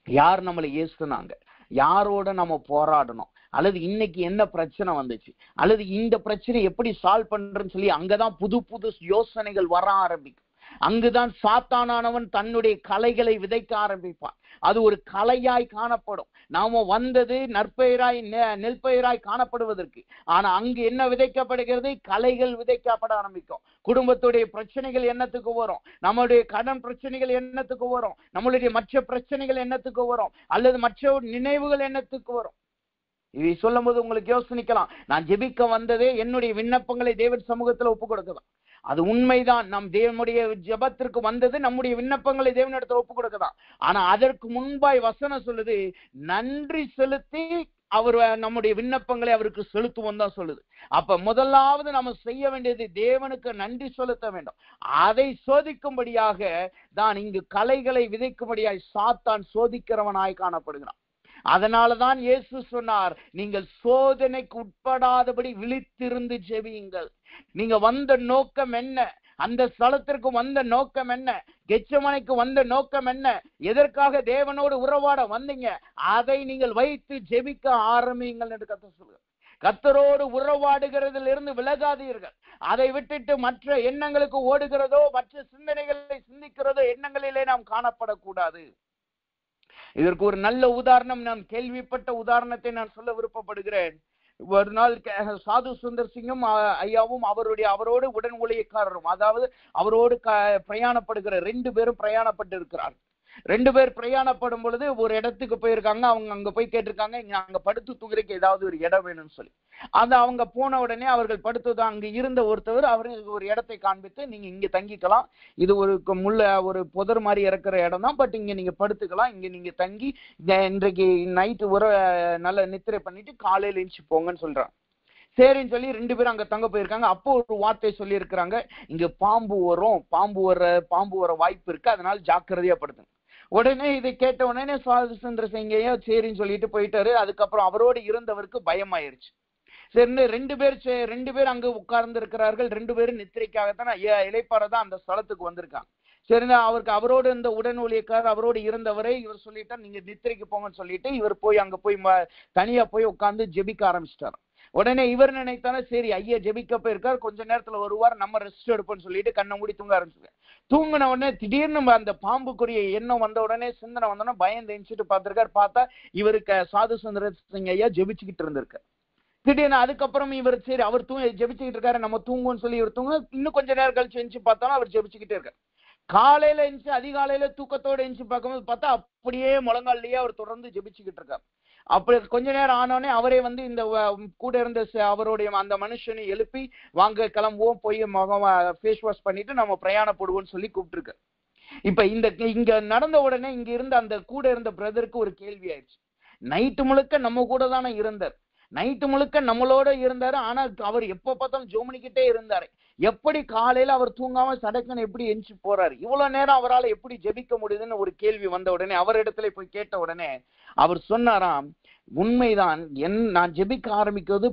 யார் நம்மளை ஏசுனாங்க, யாரோட நம்ம போராடணும், அல்லது இன்னைக்கு என்ன பிரச்சனை வந்துச்சு, அல்லது இந்த பிரச்சனை எப்படி சால்வ் பண்றேன்னு சொல்லி அங்கதான் புது புது யோசனைகள் வர ஆரம்பிக்கும். அங்குதான் சாத்தானானவன் தன்னுடைய கலைகளை விதைக்க ஆரம்பிப்பான். அது ஒரு கலையாய் காணப்படும். நாம வந்தது நற்பெயராய் நெல்பெயராய் காணப்படுவதற்கு. ஆனா அங்கு என்ன விதைக்கப்படுகிறது? கலைகள் விதைக்கப்பட ஆரம்பிக்கும். குடும்பத்துடைய பிரச்சனைகள் என்னத்துக்கு வரும்? நம்மளுடைய கடன் பிரச்சனைகள் என்னத்துக்கு வரும்? நம்மளுடைய மற்ற பிரச்சனைகள் என்னத்துக்கு வரும்? அல்லது மற்ற நினைவுகள் என்னத்துக்கு வரும்? இதை சொல்லும் போது உங்களுக்கு யோசனிக்கலாம், நான் ஜெபிக்க வந்ததே என்னுடைய விண்ணப்பங்களை தேவன் சமூகத்துல ஒப்பு கொடுக்கலாம். அது உண்மைதான். நம் தேவனுடைய ஜெபத்திற்கு வந்தது நம்முடைய விண்ணப்பங்களை தேவனிடத்தில் ஒப்பு கொடுக்கலாம். ஆனா அதற்கு முன்பாய் வசனம் சொல்லுது, நன்றி செலுத்தி அவர் நம்முடைய விண்ணப்பங்களை அவருக்கு செலுத்துவோம் தான் சொல்லுது. அப்ப முதலாவது நம்ம செய்ய வேண்டியது தேவனுக்கு நன்றி செலுத்த வேண்டும். அதை சோதிக்கும்படியாக தான் இங்கு கலைகளை விதைக்கும்படியாய் சாத்தான் சோதிக்கிறவனாய் காணப்படுகிறான். அதனாலதான் இயேசு சொன்னார், நீங்கள் சோதனைக்கு உட்படாதபடி விழித்திருந்து ஜெபியுங்கள். நீங்க வந்த நோக்கம் என்ன? அந்த ஸ்தலத்திற்கு வந்த நோக்கம் என்ன? கெத்செமனேக்கு வந்த நோக்கம் என்ன? எதற்காக தேவனோடு உறவாட வந்தீங்க? அதை நீங்கள் வைத்து ஜெபிக்க ஆரம்பியுங்கள் என்று கர்த்தர் சொல்கிறார். கர்த்தரோடு உறவாடுகிறதிலிருந்து விலகாதீர்கள். அதை விட்டுட்டு மற்ற எண்ணங்களுக்கு ஓடுகிறதோ, மற்ற சிந்தனைகளை சிந்திக்கிறதோ எண்ணங்களிலே நாம் காணப்படக்கூடாது. இதற்கு ஒரு நல்ல உதாரணம், நான் கேள்விப்பட்ட உதாரணத்தை நான் சொல்ல விருப்பப்படுகிறேன். ஒரு நாள் சாது சுந்தர் சிங்கும் ஐயாவும் அவரோடு உடன் ஊழியக்காரரும், அதாவது அவரோடு பிரயாணப்படுகிற 2 பேரும் பிரயாணப்பட்டு இருக்கிறார். 2 பேர் பிரயாணப்படும் பொழுது ஒரு இடத்துக்கு போயிருக்காங்க. அவங்க அங்க போய் கேட்டிருக்காங்க, இங்க அங்க படுத்து தூங்குறதுக்கு ஏதாவது ஒரு இடம் வேணும்னு சொல்லி. அது அவங்க போன உடனே அவர்கள் படுத்தது அங்க இருந்த ஒருத்தவர் அவருக்கு ஒரு இடத்தை காண்பித்து, நீங்க இங்க தங்கிக்கலாம், இது ஒரு ஒரு புதர் மாதிரி இறக்குற இடம் தான், பட் இங்க நீங்க படுத்துக்கலாம், இங்க நீங்க தங்கி இன்றைக்கு நைட்டு ஒரு நல்ல நித்திரை பண்ணிட்டு காலையில எழுந்துச்சு போங்கன்னு சொல்றாங்க. சரின்னு சொல்லி 2 பேரும் அங்க தங்க போயிருக்காங்க. அப்போ ஒரு வார்த்தை சொல்லி இருக்கிறாங்க, இங்க பாம்பு வரும், பாம்பு வர வாய்ப்பு இருக்கு, அதனால ஜாக்கிரதையா படுத்துங்க. உடனே இதை கேட்ட உடனே சுவாதிசந்திர சிங்கையா சரின்னு சொல்லிட்டு போயிட்டாரு. அதுக்கப்புறம் அவரோடு இருந்தவருக்கு பயமாயிருச்சு. சரி, 2 பேர் அங்க உட்கார்ந்து இருக்கிறார்கள். 2 பேரும் நித்திரைக்காகத்தான் இளைப்பாறதான் அந்த ஸ்தலத்துக்கு வந்திருக்காங்க. சரி, அவரோடு இந்த உடன் ஊழியக்காரர் அவரோடு இருந்தவரை இவர் சொல்லிட்டா, நீங்க நித்திரைக்கு போங்கன்னு சொல்லிட்டு இவர் போய் அங்க போய் தனியா போய் உட்கார்ந்து ஜெபிக்க ஆரம்பிச்சிட்டாரு. உடனே இவர் நினைத்தாலும் சரி, ஐயா ஜெபிக்க போயிருக்காரு, கொஞ்ச நேரத்துல வருவார், நம்ம ரெஸ்ட் எடுப்போம்னு சொல்லிட்டு கண்ணை மூடி தூங்க ஆரம்பிச்சுங்க. தூங்கின உடனே திடீர்னு அந்த பாம்புக்குரிய எண்ணம் வந்த உடனே, சிந்தனை வந்தோடனே பயந்து எஞ்சிட்டு பார்த்திருக்காரு. பார்த்தா இவருக்கு சாது சுந்தர சிங் ஐயா ஜெபிச்சுக்கிட்டு இருந்திருக்கு. திடீர்னு அதுக்கப்புறம் இவர் சரி அவர் ஜெபிச்சுக்கிட்டு இருக்காரு, நம்ம தூங்குவோம்னு சொல்லி இவர் தூங்க. இன்னும் கொஞ்ச நேரம் கழிச்சு எஞ்சி பார்த்தாலும் அவர் ஜெபிச்சுக்கிட்டே இருக்காரு. காலையில எஞ்சி அதிகாலையில தூக்கத்தோட எஞ்சி பார்க்கும்போது பார்த்தா அப்படியே முழங்காலிலேயே அவர் தொடர்ந்து ஜெபிச்சுக்கிட்டு இருக்காரு. அப்படி கொஞ்ச நேரம் ஆனோடனே அவரே இந்த கூட இருந்த அவருடைய அந்த மனுஷனை எழுப்பி, வாங்க கிளம்புவோம், போய் ஃபேஸ் வாஷ் பண்ணிட்டு நம்ம பிரயாணப்படுவோம்னு சொல்லி கூப்பிட்டுருக்கு. இப்ப இங்க நடந்த உடனே இங்க இருந்த அந்த கூட இருந்த பிரதருக்கு ஒரு கேள்வி ஆயிடுச்சு. நைட்டு முழுக்க நம்ம கூட தானே இருந்தார், நைட்டு முழுக்க நம்மளோட இருந்தாரு, ஆனா அவர் எப்ப பார்த்தாலும் ஜோமனிக்கிட்டே இருந்தாரு, எப்படி காலையில அவர் தூங்காம சடக்குன்னு எப்படி எஞ்சி போறாரு, இவ்வளவு நேரம் அவரால் எப்படி ஜெபிக்க முடியுதுன்னு ஒரு கேள்வி வந்த உடனே அவரிடத்துல போய் கேட்ட உடனே அவர் சொன்னாராம், உண்மைதான், நான் ஜெபிக்க ஆரம்பிக்கிறது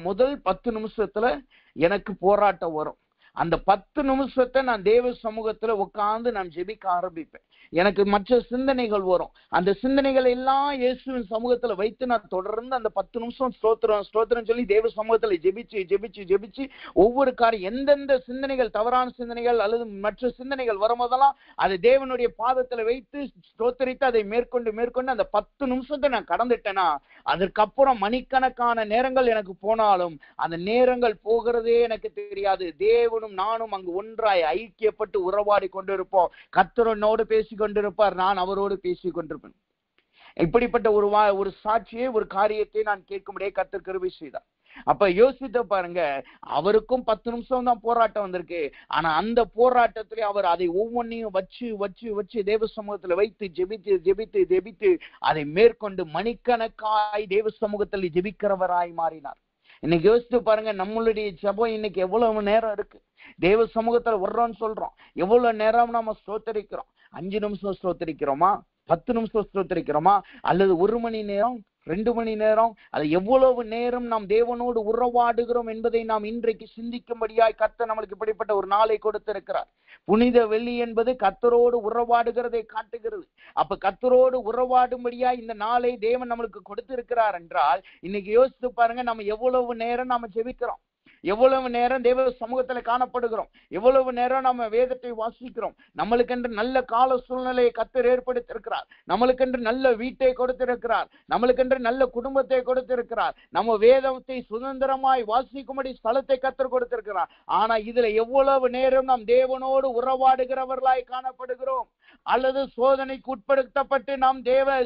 முதல் 10 நிமிஷத்துல எனக்கு போராட்டம் வரும். அந்த 10 நிமிஷத்தை நான் தேவ சமூகத்துல உட்கார்ந்து நான் ஜெபிக்க ஆரம்பிப்பேன். எனக்கு மற்ற சிந்தனைகள் வரும். அந்த சிந்தனைகள் எல்லாம் இயேசுவின் சமூகத்துல வைத்து நான் தொடர்ந்து அந்த 10 நிமிஷம் ஸ்தோத்திரம் சொல்லி தேவ சமூகத்துல ஜெபிச்சு ஒவ்வொரு காரியம் எந்தெந்த சிந்தனைகள், தவறான சிந்தனைகள் அல்லது மற்ற சிந்தனைகள் வரும்போதெல்லாம் அதை தேவனுடைய பாதத்துல வைத்து ஸ்தோத்தரித்து அதை மேற்கொண்டு அந்த 10 நிமிஷத்தை நான் கடந்துட்டேன்னா, அதற்கப்புறம் மணிக்கணக்கான நேரங்கள் எனக்கு போனாலும் அந்த நேரங்கள் போகிறதே எனக்கு தெரியாது. தேவனும் நானும் அங்கு ஒன்றாய் ஐக்கியப்பட்டு உறவாடி கொண்டிருப்போம். கர்த்தரோடு பேசி கொண்டிருப்பார், நான் அவரோடு பேசி கொண்டிருப்பேன். இப்படிப்பட்ட ஒரு சாட்சியை, ஒரு காரியத்தை நான் கேட்கும்படியே கர்த்தர் கிருபை செய்தார். அப்ப யோசித்து பாருங்க, அவருக்கும் 10 நிமிஷம் தான் போராட்டம் வந்திருக்கு. ஆனா அந்த போராட்டத்திலே அவர் அதை ஒவ்வொன்றையும் வச்சு தேவ சமூகத்துல வைத்து ஜெபித்து அதை மேற்கொண்டு மணிக்கணக்காய் தேவ சமூகத்தில் ஜெபிக்கிறவராய் மாறினார். இன்னைக்கு யோசித்து பாருங்க, நம்மளுடைய ஜெபம் இன்னைக்கு எவ்வளவு நேரம் இருக்கு. தேவ சமூகத்துல வர்றோம்னு சொல்றோம், எவ்வளவு நேரம் நாம ஸ்தோத்தரிக்கிறோம்? 5 நிமிஷம் ஸ்தோத்தரிக்கிறோமா, 10 நிமிஷம் ஸ்தோத்தரிக்கிறோமா, அல்லது 1 மணி நேரம், 2 மணி நேரம், அது எவ்வளவு நேரம் நாம் தேவனோடு உறவாடுகிறோம் என்பதை நாம் இன்றைக்கு சிந்திக்கும்படியாய் கர்த்தர் நம்மளுக்கு இப்படிப்பட்ட ஒரு நாளை கொடுத்திருக்கிறார். புனித வெள்ளி என்பது கர்த்தரோடு உறவாடுகிறதை காட்டுகிறது. அப்ப கர்த்தரோடு உறவாடும்படியா இந்த நாளை தேவன் நம்மளுக்கு கொடுத்திருக்கிறார் என்றால், இன்னைக்கு யோசித்து பாருங்க, நம்ம எவ்வளவு நேரம் நாம ஜெபிக்கிறோம், எவ்வளவு நேரம் தேவ சமூகத்துல காணப்படுகிறோம், எவ்வளவு நேரம் நம்ம வேதத்தை வாசிக்கிறோம். நம்மளுக்கென்று நல்ல கால சூழ்நிலையை கர்த்தர் ஏற்படுத்தியிருக்கிறார், நம்மளுக்கென்று நல்ல வீட்டை கொடுத்திருக்கிறார், நம்மளுக்கென்று நல்ல குடும்பத்தை கொடுத்திருக்கிறார், நம்ம வேதத்தை சுதந்திரமாய் வாசிக்கும்படி ஸ்தலத்தை கர்த்தர் கொடுத்திருக்கிறார். ஆனா இதுல எவ்வளவு நேரம் நாம் தேவனோடு உறவாடுகிறவர்களாய் காணப்படுகிறோம், அல்லது சோதனைக்கு உட்படுத்தப்பட்டு நாம்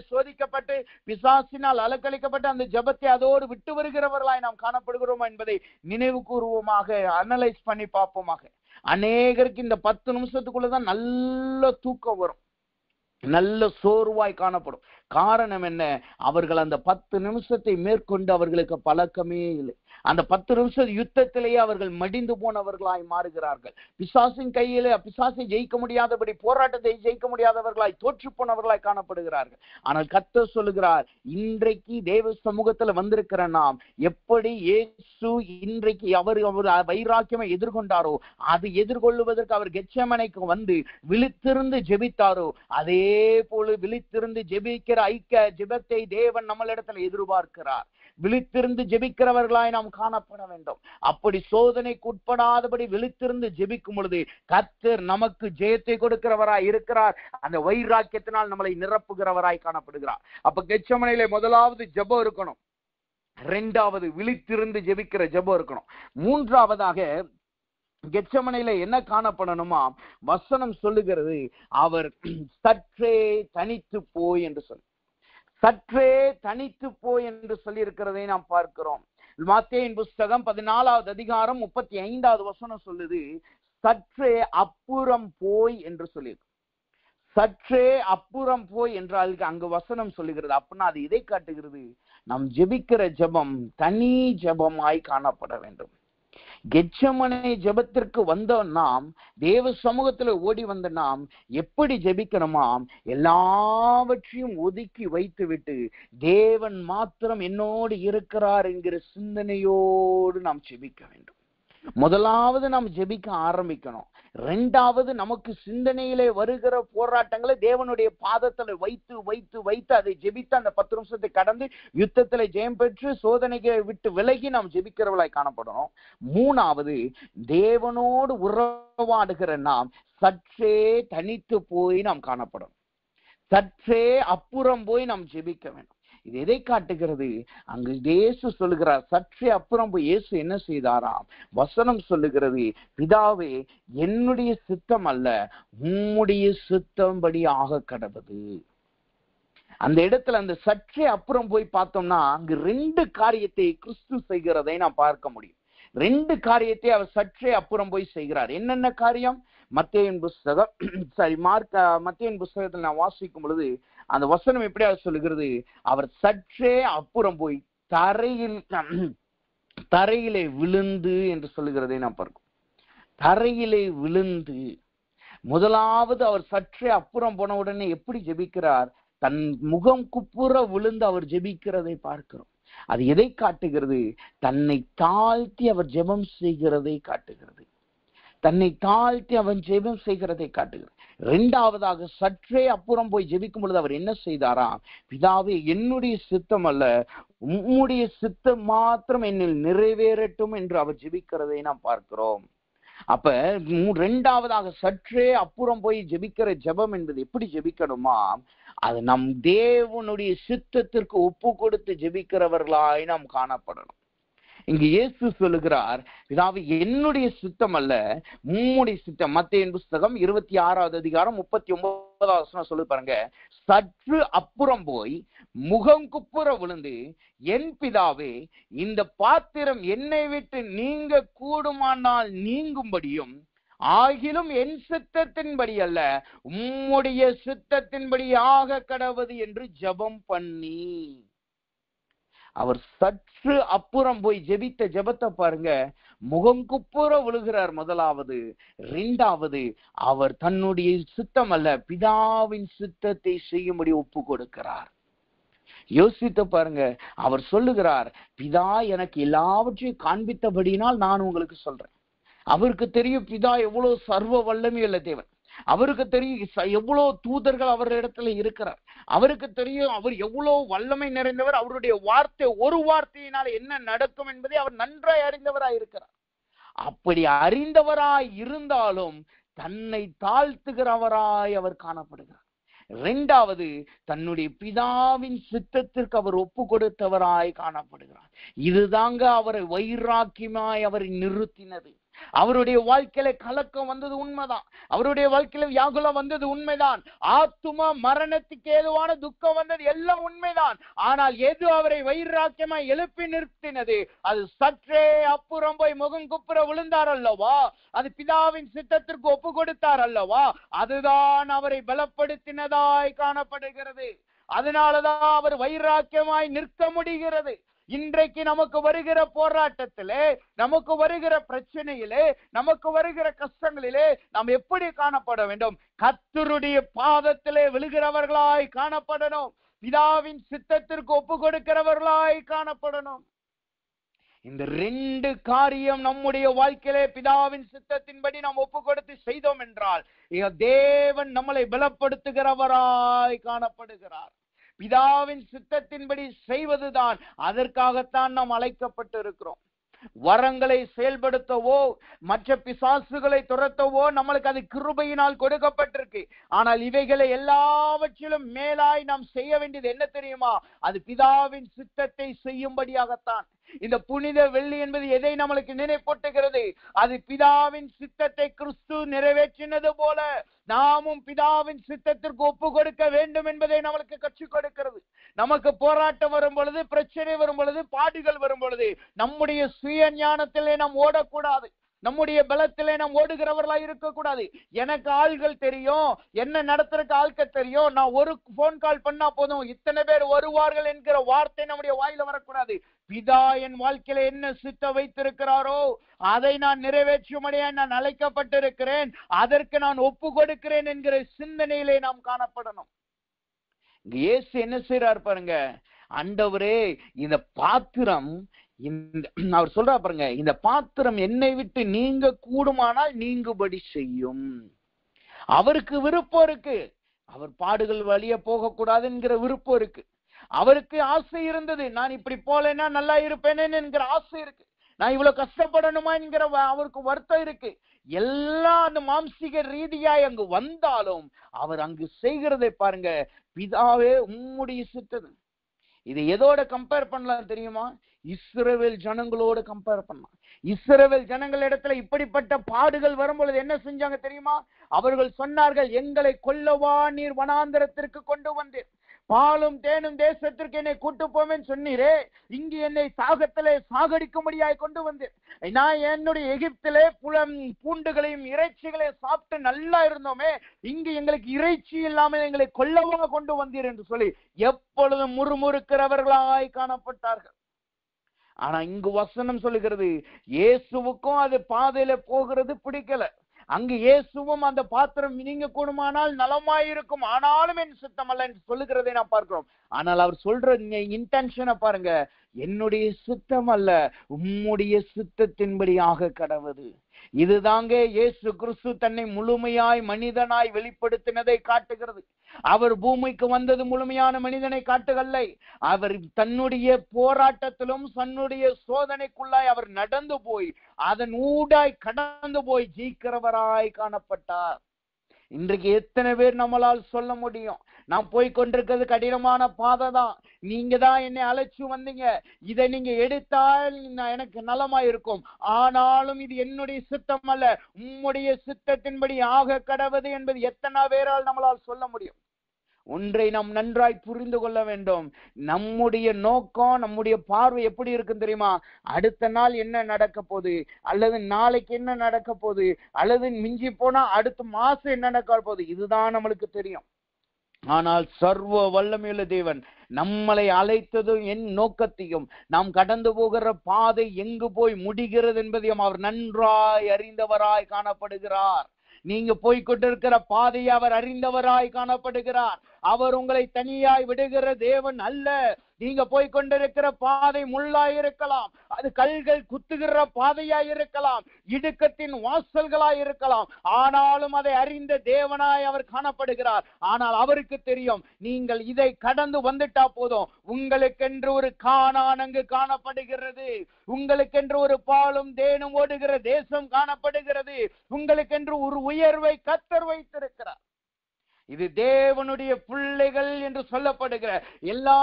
சோதிக்கப்பட்டு பிசாசினால் அலக்களிக்கப்பட்டு அந்த ஜெபத்தை அதோடு விட்டு வருகிறவர்களாய் நாம் காணப்படுகிறோம் என்பதை நினைவு கூர்வமாக அனலைஸ் பண்ணி பார்ப்போமாக. அநேகருக்கு இந்த 10 நிமிஷத்துக்குள்ளதான் நல்ல தூக்கம் வரும், நல்ல சோர்வாய் காணப்படும். காரணம் என்ன? அவர்கள் அந்த 10 நிமிஷத்தை மேற்கொண்டு அவர்களுக்கு பழக்கமே இல்லை. அந்த 10 நிமிஷம் யுத்தத்திலேயே அவர்கள் மடிந்து போனவர்களாய் மாறுகிறார்கள். பிசாசின் கையிலே பிசாசை ஜெயிக்க முடியாதபடி, போராட்டத்தை ஜெயிக்க முடியாதவர்களாய், தோற்று போனவர்களாய் காணப்படுகிறார்கள். ஆனால் கர்த்தர் சொல்லுகிறார், இன்றைக்கு தேவ சமூகத்துல வந்திருக்கிற நாம் எப்படி இயேசு இன்றைக்கு அவர் வைராக்கியமை எதிர்கொண்டாரோ, அது எதிர்கொள்வதற்கு அவர் கெத்செமனேக்கு வந்து விழித்திருந்து ஜெபித்தாரோ, அதே போல விழித்திருந்து ஜெபிக்கிற ஐக்கிய ஜெபத்தை தேவன் நம்மளிடத்துல எதிர்பார்க்கிறார். விழித்திருந்து ஜெபிக்கிறவர்களாய் நாம் காணப்பட வேண்டும். அப்படி சோதனைக்கு உட்படாதபடி விழித்திருந்து ஜெபிக்கும் பொழுது கர்த்தர் நமக்கு ஜெயத்தை கொடுக்கிறவராய் இருக்கிறார். அந்த வைராக்கியத்தினால் நம்மளை நிரப்புகிறவராய் காணப்படுகிறார். அப்ப கெத்செமனேயிலே முதலாவது ஜெபம் இருக்கணும், 2வது விழித்திருந்து ஜெபிக்கிற ஜெபம் இருக்கணும், 3வதாக கெத்செமனேல என்ன காணப்படணுமா? வசனம் சொல்லுகிறது, அவர் சற்றே தனித்து போய் என்று சொல்லி, சற்றே தனித்து போய் என்று சொல்லி இருக்கிறதை நாம் பார்க்கிறோம். மத்தேயுவின் புஸ்தகம் 14வது அதிகாரம் 35வது வசனம் சொல்லுது, சற்றே அப்புறம் போய் என்று சொல்லி. சற்றே அப்புறம் போய் என்றால் அங்கு வசனம் சொல்லுகிறது. அப்படின்னா அது இதை காட்டுகிறது, நாம் ஜெபிக்கிற ஜெபம் தனி ஜெபமாய் காணப்பட வேண்டும். கெத்செமனே ஜெபத்திற்கு வந்த நாம், தேவ சமூகத்துல ஓடி வந்த நாம் எப்படி ஜெபிக்கணுமாம்? எல்லாவற்றையும் ஒதுக்கி வைத்து விட்டு தேவன் மாத்திரம் என்னோடு இருக்கிறார் என்கிற சிந்தனையோடு நாம் ஜெபிக்க வேண்டும். முதலாவது நாம் ஜெபிக்க ஆரம்பிக்கணும். இரண்டாவது, நமக்கு சிந்தனையிலே வருகிற போராட்டங்களை தேவனுடைய பாதத்துல வைத்து வைத்து வைத்து அதை ஜெபித்து அந்த 10 நிமிஷத்தை கடந்து யுத்தத்துல ஜெயம் பெற்று சோதனைகளை விட்டு விலகி நாம் ஜெபிக்கிறவளாய் காணப்படணும். மூணாவது, தேவனோடு உறவாடுகிற நாம் சற்றே தனித்து போய் நாம் காணப்படணும். சற்றே அப்புறம் போய் நாம் ஜெபிக்க வேண்டும். இது எதை காட்டுகிறது? அங்கு இயேசு சொல்லுகிறார், சற்றே அப்புறம் போய் இயேசு என்ன செய்தாராம்? வசனம் சொல்லுகிறது, பிதாவே, என்னுடைய சித்தம் அல்ல, உம்முடைய சித்தம்படி ஆக கடவுது. அந்த இடத்துல அந்த சற்றே அப்புறம் போய் பார்த்தோம்னா அங்கு 2 காரியத்தை கிறிஸ்து செய்கிறதை நாம் பார்க்க முடியும். 2 காரியத்தை அவர் சற்றே அப்புறம் போய் செய்கிறார். என்னென்ன காரியம்? மத்தேயுவின் புஸ்தகம் மத்தேயுவின் புஸ்தகத்தில் நான் வாசிக்கும் பொழுது அந்த வசனம் எப்படியா சொல்லுகிறது? அவர் சற்றே அப்புறம் போய் தரையிலே விழுந்து என்று சொல்லுகிறதை நான் பார்க்கும். தரையிலே விழுந்து, முதலாவது அவர் சற்றே அப்புறம் போன உடனே எப்படி ஜெபிக்கிறார்? தன் முகம் குப்புற விழுந்து அவர் ஜெபிக்கிறதை பார்க்கிறோம். அது எதை காட்டுகிறது? தன்னை தாழ்த்தி அவர் ஜெபம் செய்கிறதை காட்டுகிறது. தன்னை தாழ்த்தி அவன் ஜெபம் செய்கிறதை காட்டுகிறது. 2வதாக, சற்றே அப்புறம் போய் ஜெபிக்கும் பொழுது அவர் என்ன செய்தாராம்? பிதாவே, என்னுடைய சித்தம் அல்ல, உம்முடைய சித்தம் மாத்திரம் என்னில் நிறைவேறட்டும் என்று அவர் ஜெபிக்கிறதை நாம் பார்க்கிறோம். அப்ப 2வதாக சற்றே அப்புறம் போய் ஜெபிக்கிற ஜெபம் என்பது எப்படி ஜெபிக்கணுமா? அது நம் தேவனுடைய சித்தத்திற்கு ஒப்பு கொடுத்து ஜெபிக்கிறவர்களாய் நாம் காணப்படணும். இங்கு இயேசு சொல்லுகிறார், பிதாவே, என்னுடைய சித்தம் அல்ல, உம்முடைய சித்தம். மத்தேயுவின் புஸ்தகம் 26வது அதிகாரம் 39வது வசனம் சொல்லு பாருங்க, சற்று அப்புறம் போய் முகம் குப்புற விழுந்து, என் பிதாவே, இந்த பாத்திரம் என்னை விட்டு நீங்க கூடுமானால் நீங்கும்படியும், ஆகிலும் என் சித்தத்தின்படி அல்ல, உம்முடைய சித்தத்தின்படி ஆக கடவது என்று ஜெபம் பண்ணி. அவர் சற்று அப்புறம் போய் ஜெபித்த ஜெபத்தை பாருங்க. முகம் குப்புற விழுகிறார் முதலாவது. 2வது, அவர் தன்னுடைய சித்தம் அல்ல, பிதாவின் சித்தத்தை செய்யும்படி ஒப்பு கொடுக்கிறார். யோசித்து பாருங்க. அவர் சொல்லுகிறார், பிதா எனக்கு எல்லாவற்றையும் காண்பித்தபடினால் நான் உங்களுக்கு சொல்றேன். அவருக்கு தெரியும் பிதா எவ்வளவு சர்வ வல்லமையுள்ள தேவன். அவருக்கு தெரியும் எவ்வளவு தூதர்கள் அவரிடத்துல இருக்கிறார். அவருக்கு தெரியும் அவர் எவ்வளவு வல்லமை நிறைந்தவர். அவருடைய வார்த்தை, ஒரு வார்த்தையினால் என்ன நடக்கும் என்பதை அவர் நன்றாய் அறிந்தவராய் இருக்கிறார். அப்படி அறிந்தவராய் இருந்தாலும் தன்னை தாழ்த்துகிறவராய் அவர் காணப்படுகிறார். 2வது, தன்னுடைய பிதாவின் சித்தத்திற்கு அவர் ஒப்பு கொடுத்தவராய் காணப்படுகிறார். இதுதாங்க அவரை வைராக்கியமாய் அவரை நிறுத்தினது. அவருடைய வாழ்க்கையில கலக்கம் வந்தது உண்மைதான். அவருடைய வாழ்க்கையில வியாகுலம் வந்தது உண்மைதான். ஆத்துமா மரணத்துக்கு ஏதுவான துக்கம் வந்தது எல்லாம் உண்மைதான். ஆனால் எது அவரை வைராக்கியமாய் எழுப்பி நிறுத்தினது? அது சற்றே அப்புறம் போய் முகம் குப்புற விழுந்தார் அல்லவா? அது பிதாவின் சித்தத்திற்கு ஒப்பு கொடுத்தார் அல்லவா? அதுதான் அவரை பலப்படுத்தினதாய் காணப்படுகிறது. அதனாலதான் அவர் வைராக்கியமாய் நிற்க முடிகிறது. இன்றைக்கு நமக்கு வருகிற போராட்டத்திலே, நமக்கு வருகிற பிரச்சனையிலே, நமக்கு வருகிற கஷ்டங்களிலே நாம் எப்படி காணப்பட வேண்டும்? கர்த்தருடைய பாதத்திலே விழுகிறவர்களாய் காணப்படணும். பிதாவின் சித்தத்திற்கு ஒப்பு கொடுக்கிறவர்களாய் காணப்படணும். இந்த 2 காரியம் நம்முடைய வாழ்க்கையிலே பிதாவின் சித்தத்தின்படி நாம் ஒப்பு கொடுத்து செய்தோம் என்றால் தேவன் நம்மளை பலப்படுத்துகிறவராய் காணப்படுகிறார். பிதாவின் சித்தத்தின்படி செய்வதுதான், அதற்காகத்தான் நாம் அழைக்கப்பட்டு இருக்கிறோம். வரங்களை செயல்படுத்தவோ மற்ற பிசாசுகளை துரத்தவோ நம்மளுக்கு அது கிருபையினால் கொடுக்கப்பட்டிருக்கு. ஆனால் இவைகளை எல்லாவற்றிலும் மேலாய் நாம் செய்ய வேண்டியது என்ன தெரியுமா? அது பிதாவின் சித்தத்தை செய்யும்படியாகத்தான். இந்த புனித வெள்ளி என்பது எதை நம்மளுக்கு நினைப்பூட்டுகிறது? அது பிதாவின் சித்தத்தை கிறிஸ்து நிறைவேற்றினது போல நாமும் பிதாவின் சித்தத்திற்கு ஒப்பு கொடுக்க வேண்டும் என்பதை நம்மளுக்கு கற்றுக் கொடுக்கிறது. நமக்கு போராட்டம் வரும் பொழுது, பிரச்சனை வரும் பொழுது, பாடுகள் வரும் பொழுது நம்முடைய சுய ஞானத்திலே நாம் ஓடக்கூடாது. நம்முடைய பலத்திலே நாம் ஓடுகிறவர்களா இருக்கக்கூடாது. எனக்கு ஆள்கள் தெரியும், என்ன நடத்துறதுக்கு ஆட்கள் தெரியும், நான் ஒரு போன் கால் பண்ணா போதும் இத்தனை பேர் வருவார்கள் என்கிற வார்த்தை நம்முடைய வாயில வரக்கூடாது. பிதா என் வாழ்க்கையில என்ன சித்த வைத்திருக்கிறாரோ அதை நான் நிறைவேற்றும்படியா நான் அழைக்கப்பட்டிருக்கிறேன், அதற்கு நான் ஒப்பு கொடுக்கிறேன் என்கிற சிந்தனையிலே நாம் காணப்படணும். இயேசு என்ன செய்யறார் பாருங்க, ஆண்டவரே இந்த பாத்திரம், அவர் சொல்றா பாருங்க, இந்த பாத்திரம் என்னை விட்டு நீங்க கூடுமானால் நீங்குபடி செய்யும். அவருக்கு விருப்பம் இருக்கு, அவர் பாடுகள் வழிய போக கூடாது என்கிற விருப்பம் இருக்கு. அவருக்கு ஆசை இருந்தது, நான் இப்படி போலேன்னா நல்லா இருப்பேனே என்கிற ஆசை இருக்கு. நான் இவ்வளவு கஷ்டப்படணுமா என்கிற அவருக்கு வருத்தம் இருக்கு. எல்லாம் அந்த மாம்சீக ரீதியாய் அங்கு வந்தாலும் அவர் அங்கு செய்கிறதை பாருங்க, பிதாவே உம்முடைய சித்தம். இதை எதோட கம்பேர் பண்ணலாம் தெரியுமா? இஸ்ரவேல் ஜனங்களோட கம்பேர் பண்ணலாம். இஸ்ரவேல் ஜனங்கள் இடத்துல இப்படிப்பட்ட பாடுகள் வரும்பொழுது என்ன செஞ்சாங்க தெரியுமா? அவர்கள் சொன்னார்கள், எங்களை கொல்லவா நீர் வனாந்தரத்திற்கு கொண்டு வந்தீர், பாலும் தேனும் தேசத்திற்கு என்னை கூட்டு போவேன்னு சொன்னீரே, இங்கு என்னை சாகத்திலே சாகடிக்கும்படியாய் கொண்டு வந்தேன். நான் என்னுடைய எகிப்திலே பூண்டுகளையும் இறைச்சிகளையும் சாப்பிட்டு நல்லா இருந்தோமே, இங்கு எங்களுக்கு இறைச்சி இல்லாமல் எங்களை கொல்லவா கொண்டு வந்தீர் என்று சொல்லி எப்பொழுதும் முறுமுறுக்கிறவர்களாய் காணப்பட்டார்கள். ஆனா இங்கு வசனம் சொல்லுகிறது, இயேசுவுக்கும் அது பாதையில போகிறது பிடிக்கல. அங்கு இயேசுவும் அந்த பாத்திரம் நீங்க கூடுமானால் நலமாயிருக்கும், ஆனாலும் என் சித்தம் அல்ல என்று சொல்லுகிறதை நாம் பார்க்கிறோம். ஆனால் அவர் சொல்ற இன்டென்ஷனை பாருங்க, என்னுடைய சித்தம் அல்ல உம்முடைய சித்தத்தின்படியாக கடவுது. இதுதாங்க இயேசு கிறிஸ்து தன்னை முழுமையாய் மனிதனாய் வெளிப்படுத்தினதை காட்டுகிறது. அவர் பூமிக்கு வந்தது முழுமையான மனிதனை காட்டுகல்லை, அவர் தன்னுடைய போராட்டத்திலும் தன்னுடைய சோதனைக்குள்ளாய் அவர் நடந்து போய் அதன் ஊடாய் கடந்து போய் ஜெயிக்கிறவராய் காணப்பட்டார். இன்றைக்கு எத்தனை பேர் நம்மளால் சொல்ல முடியும், நான் போய் கொண்டிருக்கிறது கடினமான பாதை தான், நீங்க தான் என்னை அழைச்சு வந்தீங்க, இதை நீங்க எடுத்தால் எனக்கு நலமா இருக்கும், ஆனாலும் இது என்னுடைய சித்தம் அல்ல உம்முடைய சித்தத்தின்படி ஆக கடவுது என்பது எத்தனை பேரால் நம்மளால் சொல்ல முடியும்? ஒன்றை நாம் நன்றாய் புரிந்து கொள்ள வேண்டும், நம்முடைய நோக்கம், நம்முடைய பார்வை எப்படி இருக்கும் தெரியுமா? அடுத்த நாள் என்ன நடக்க போகுது, அல்லது நாளைக்கு என்ன நடக்க போகுது, அல்லது மிஞ்சி போனா அடுத்த மாசம் என்ன நடக்க போகுது, இதுதான் நம்மளுக்கு தெரியும். ஆனால் சர்வ வல்லமையுள்ள தேவன் நம்மளை அழைத்ததும் என் நோக்கத்தையும் நாம் கடந்து போகிற பாதை எங்கு போய் முடிகிறது என்பதையும் அவர் நன்றாய் அறிந்தவராய் காணப்படுகிறார். நீங்க போய்கொண்டிருக்கிற பாதையை அவர் அறிந்தவராய் காணப்படுகிறார். அவர் உங்களை தனியாய் விடுகிற தேவன் அல்ல. நீங்க போய்கொண்டிருக்கிற பாதை முள்ளாய் இருக்கலாம், அது கல்கள் குத்துகிற பாதையாய் இருக்கலாம், இடுக்கத்தின் வாசல்களாய் இருக்கலாம், ஆனாலும் அதை அறிந்த தேவனாய் அவர் காணப்படுகிறார். ஆனால் அவருக்கு தெரியும், நீங்கள் இதை கடந்து வந்துட்டா போதும், உங்களுக்கென்று ஒரு கானான் அங்கு காணப்படுகிறது, உங்களுக்கென்று ஒரு பாலும் தேனும் ஓடுகிற தேசம் காணப்படுகிறது, உங்களுக்கென்று ஒரு உயர்வை கர்த்தர் வைத்திருக்கிறார். இது தேவனுடைய பிள்ளைகள் என்று சொல்லப்படுகிற எல்லா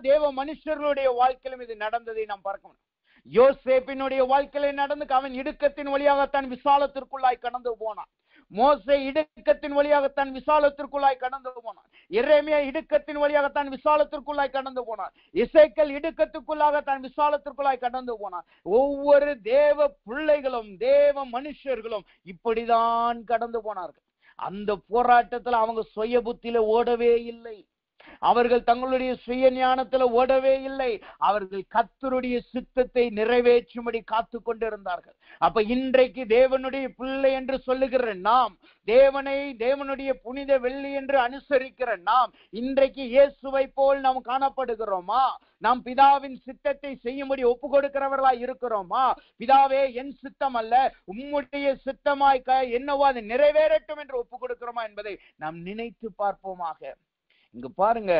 தேவ மனுஷர்களுடைய வாழ்க்கையிலும் இது நடந்ததை நாம் பார்க்கணும். யோசேப்பினுடைய வாழ்க்கையில நடந்து அவன் இடுக்கத்தின் வழியாகத்தான் விசாலத்திற்குள்ளாய் கடந்து போனான். மோசே இடுக்கத்தின் வழியாகத்தான் விசாலத்திற்குள்ளாய் கடந்து போனான். எரேமியா இடுக்கத்தின் வழியாகத்தான் விசாலத்திற்குள்ளாய் கடந்து போனான். எசேக்கியேல் இடுக்கத்துக்குள்ளாகத்தான் விசாலத்திற்குள்ளாய் கடந்து போனான். ஒவ்வொரு தேவ பிள்ளைகளும் தேவ மனுஷர்களும் இப்படிதான் கடந்து போனார்கள். அந்த போராட்டத்துல அவங்க சுய புத்தியில ஓடவே இல்லை, அவர்கள் தங்களுடைய சுய ஞானத்துல ஓடவே இல்லை, அவர்கள் கர்த்தருடைய சித்தத்தை நிறைவேற்றும்படி காத்து கொண்டிருந்தார்கள். அப்ப இன்றைக்கு தேவனுடைய பிள்ளை என்று சொல்லுகிற நாம், தேவனுடைய புனித வெள்ளி என்று அனுசரிக்கிற நாம், இன்றைக்கு இயேசுவை போல் நாம் காணப்படுகிறோமா? நாம் பிதாவின் சித்தத்தை செய்யும்படி ஒப்பு கொடுக்கிறவர்களா இருக்கிறோமா? பிதாவே என் சித்தம் அல்ல உம்முடைய சித்தமாய் என்னவோ அது நிறைவேறட்டும் என்று ஒப்பு கொடுக்கிறோமா என்பதை நாம் நினைத்து பார்ப்போமாக. இங்க பாருங்க,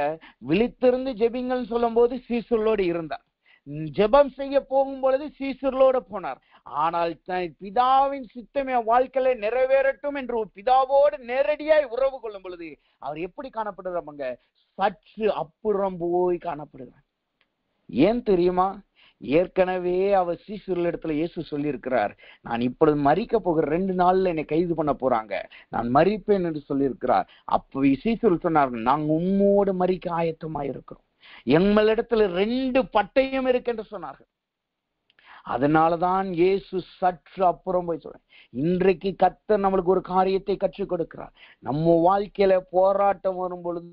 விழித்திருந்து ஜெபிங்கள் சொல்லும் போது சீசர்களோடு இருந்தார், ஜெபம் செய்ய போகும் பொழுது சீசர்களோடு போனார். ஆனால் பிதாவின் சித்தம் என் வாழ்க்கையில நிறைவேறட்டும் என்று பிதாவோடு நேரடியாய் உறவு கொள்ளும் பொழுது அவர் எப்படி காணப்படுறாங்க? சற்று அப்புறம் போய் காணப்படுகிறார். ஏன் தெரியுமா? ஏற்கனவே அவர் சீசர்களிடத்துல இயேசு சொல்லி இருக்கிறார், நான் இப்பொழுது மரிக்க போகிற 2 நாள்ல என்னை கைது பண்ண போறாங்க, நான் மரிப்பேன் என்று சொல்லி இருக்கிறார். அப்ப சீசர்கள் சொன்னார்கள், நாங்க உம்மோடு மரிக்க ஆயத்தமா இருக்கிறோம், எங்களிடத்துல 2 பட்டயம் இருக்கு என்று சொன்னார்கள். அதனாலதான் இயேசு சற்று அப்புறம் போய் சொல்றேன், இன்றைக்கு கர்த்தர் நம்மளுக்கு ஒரு காரியத்தை கற்றுக் கொடுக்கிறார். நம்ம வாழ்க்கையில போராட்டம் வரும் பொழுது,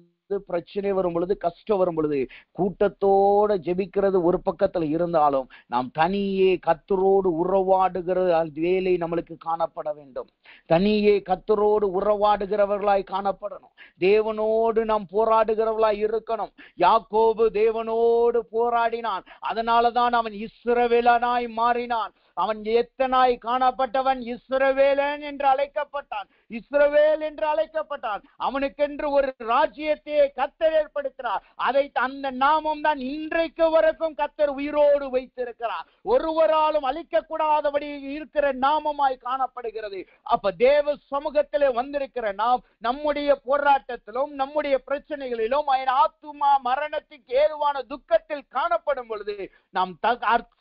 பிரச்சனை வரும் பொழுது, கஷ்டம் வரும் பொழுது கூட்டத்தோட ஜெபிக்கிறது ஒரு பக்கத்துல இருந்தாலும், நாம் தனியே கர்த்தரோடு உறவாடுகிற வேலை நம்மளுக்கு காணப்பட வேண்டும். தனியே கர்த்தரோடு உறவாடுகிறவர்களாய் காணப்படணும். தேவனோடு நாம் போராடுகிறவர்களாய் இருக்கணும். யாக்கோபு தேவனோடு போராடினான், அதனாலதான் அவன் இஸ்ரவேலனாய் மாறினான். அவன் எத்தனாய் காணப்பட்டவன்? இஸ்ரவேலன் என்று அழைக்கப்பட்டான். இஸ்ரவேல் என்று அழைக்கப்பட்டான். அவனுக்கென்று ஒரு ராஜ்யத்தையே கர்த்தர் ஏற்படுத்தினார். அதை அந்த நாமம் தான் இன்றைக்கு வரைக்கும் கர்த்தர் உயிரோடு வைத்திருக்கிறார். ஒருவராலும் அழிக்க கூடாதபடி இருக்கிற நாமமாய் காணப்படுகிறது. அப்ப தேவ சமூகத்திலே வந்திருக்கிற நாம் நம்முடைய போராட்டத்திலும் நம்முடைய பிரச்சனைகளிலும் ஆத்துமா மரணத்துக்கு ஏதுவான துக்கத்தில் காணப்படும் பொழுது நாம்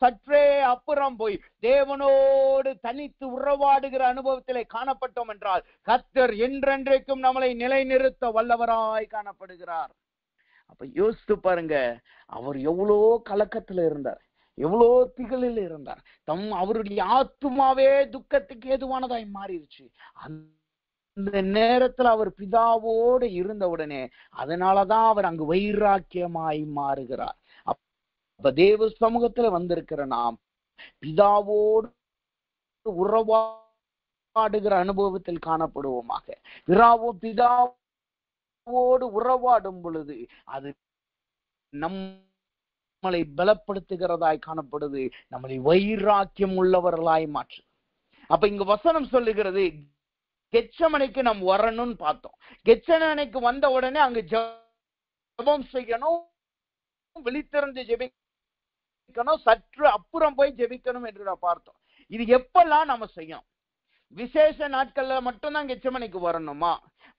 சற்றே அப்புறம் போய் தேவனோடு தனித்து உறவாடுகிற அனுபவத்திலே காணப்பட்டோம் என்றால் கர்த்தர் என்றென்றைக்கும் நம்மளை நிலைநிறுத்த வல்லவராய் காணப்படுகிறார். அப்ப யோசித்து பாருங்க, அவர் எவ்வளோ கலக்கத்துல இருந்தார், எவ்வளோ திகழில் இருந்தார். அவருடைய ஆத்துமாவே துக்கத்துக்கு ஏதுவானதாய் மாறிடுச்சு. அந்த நேரத்துல அவர் பிதாவோடு இருந்த உடனே அதனாலதான் அவர் அங்கு வைராக்கியமாய் மாறுகிறார். அப்ப தேவ சமூகத்துல வந்திருக்கிற நாம் பிதாவோடு உறவாடுகிற அனுபவத்தில் காணப்படுவோமாக. பிதாவோடு உறவாடும் பொழுது அது நம்மளை பலப்படுத்துகிறதாய் காணப்படுது, நம்மளை வைராக்கியம் உள்ளவர்களாய் மாற்று. அப்ப இங்க வசனம் சொல்லுகிறது, கெத்செமனைக்கு நாம் வரணும்னு பார்த்தோம். கெத்செமனைக்கு வந்த உடனே அங்கு ஜெபம் செய்யணும், விழித்திருந்து ஜெபிக்கணும், சற்று அப்புறம் போய் ஜெபிக்கணும் என்று நான் பார்த்தோம். இது எப்பெல்லாம் நம்ம செய்யும்? விசேஷ நாட்கள்ல மட்டும்தான் கெத்செமனைக்கு வரணுமா?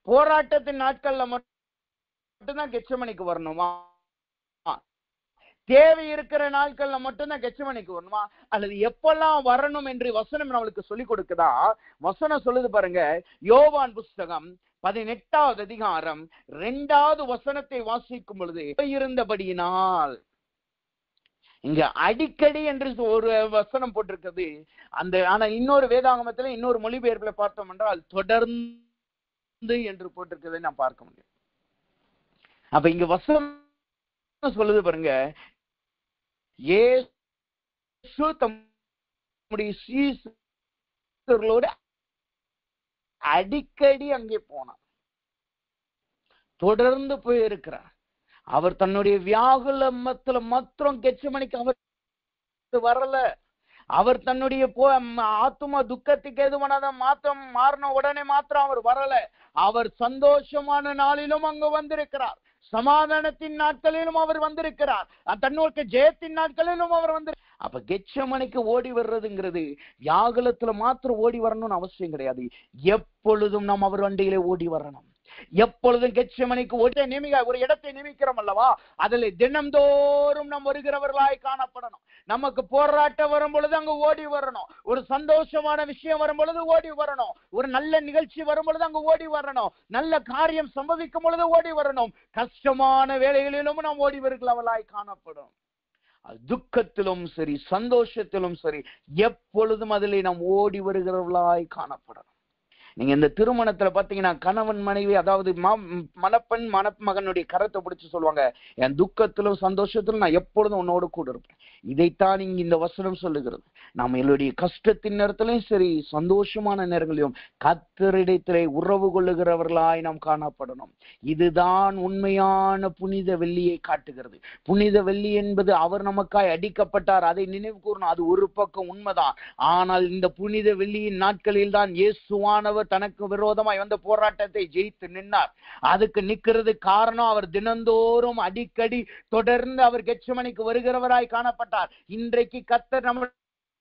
போராட்டத்தின் நாட்கள்ல மட்டும்தான் கெத்செமனைக்கு வரணுமா? தேவை இருக்கிற நாட்கள்ல மட்டும்தான் கெத்செமனைக்கு வரணுமா? அல்லது எப்பெல்லாம் வரணும் என்று வசனம் நம்மளுக்கு சொல்லிக் கொடுக்குதா? வசனம் சொல்லுது பாருங்க, யோவான் புஸ்தகம் 18வது அதிகாரம் 2வது வசனத்தை வாசிக்கும் பொழுது, இருந்தபடியினால், இங்க அடிக்கடி என்று ஒரு வசனம் போட்டிருக்கிறது. ஆனா இன்னொரு வேதாகமத்துல இன்னொரு மொழிபெயர்ப்புல பார்த்தோம் என்றால் தொடர்ந்து என்று போட்டிருக்கிறதை நான் பார்க்க முடியும். அப்ப இங்க வசனம் சொல்லுது பாருங்க, இயேசு தம்முடைய சீஷர்களோடு அடிக்கடி அங்கே போனார், தொடர்ந்து போயிருக்கிறார். அவர் தன்னுடைய வியாகுலத்துல மாத்திரம் கெத்செமனைக்கு அவர் வரல. அவர் தன்னுடைய ஆத்துமா துக்கத்துக்கு எதுவானத மாத்திரம் மாறின உடனே மாத்திரம் அவர் வரல. அவர் சந்தோஷமான நாளிலும் அங்கு வந்திருக்கிறார், சமாதானத்தின் நாட்களிலும் அவர் வந்திருக்கிறார், தன்னுடைய ஜெயத்தின் நாட்களிலும் அவர் வந்து. அப்ப கெத்செமனைக்கு ஓடி வர்றதுங்கிறது வியாகுலத்துல மாத்திரம் ஓடி வரணும்னு அவசியம் கிடையாது. எப்பொழுதும் நாம் அவர் வண்டியிலே ஓடி வரணும். எப்பொழுதும் கெத்செமனைக்கு ஒரு இடத்தை நியமிக்கிறோம் அல்லவா, அதில் தினம்தோறும் நாம் வருகிறவர்களாய் காணப்படணும். நமக்கு போராட்டம் வரும் பொழுது அங்கு ஓடி வரணும். ஒரு சந்தோஷமான விஷயம் வரும் பொழுது ஓடி வரணும். ஒரு நல்ல நிகழ்ச்சி வரும் பொழுது அங்கு ஓடி வரணும். நல்ல காரியம் சம்பவிக்கும் பொழுது ஓடி வரணும். கஷ்டமான வேலைகளிலும் நாம் ஓடி வருகிறவர்களாய் காணப்படும். துக்கத்திலும் சரி சந்தோஷத்திலும் சரி எப்பொழுதும் அதிலே நாம் ஓடி வருகிறவர்களாய் காணப்படணும். நீங்க இந்த திருமணத்துல பாத்தீங்கன்னா கணவன் மனைவி, அதாவது மணப்பெண் மணமகனுடைய கரத்தை பிடிச்சு சொல்லுவாங்க, என் துக்கத்திலும் சந்தோஷத்திலும் நான் எப்பொழுதும் உன்னோடு கூட இருப்பேன். இதைத்தான் இங்க இந்த வசனம் சொல்லுகிறது. நாம் என்னுடைய கஷ்டத்தின் நேரத்திலையும் சரி சந்தோஷமான நேரங்களிலும் கர்த்தரிடத்திலே உறவு கொள்ளுகிறவர்களாய் நாம் காணப்படணும். இதுதான் உண்மையான புனித வெள்ளியை காட்டுகிறது. புனித வெள்ளி என்பது அவர் நமக்காய் அடிக்கப்பட்டார், அதை நினைவு கூறணும். அது ஒரு பக்கம் உண்மைதான். ஆனால் இந்த புனித வெள்ளியின் நாட்களில் தான் இயேசுவானவர் தனக்கு விரோதமாய் வந்த போராட்டத்தை ஜெயித்து நின்றார். அதுக்கு நிக்கிறது காரணம், அவர் தினந்தோறும் அடிக்கடி தொடர்ந்து அவர் கெத்செமனைக்கு வருகிறவராய் காணப்பட்டார். இன்றைக்கு கர்த்தர் நம்முடைய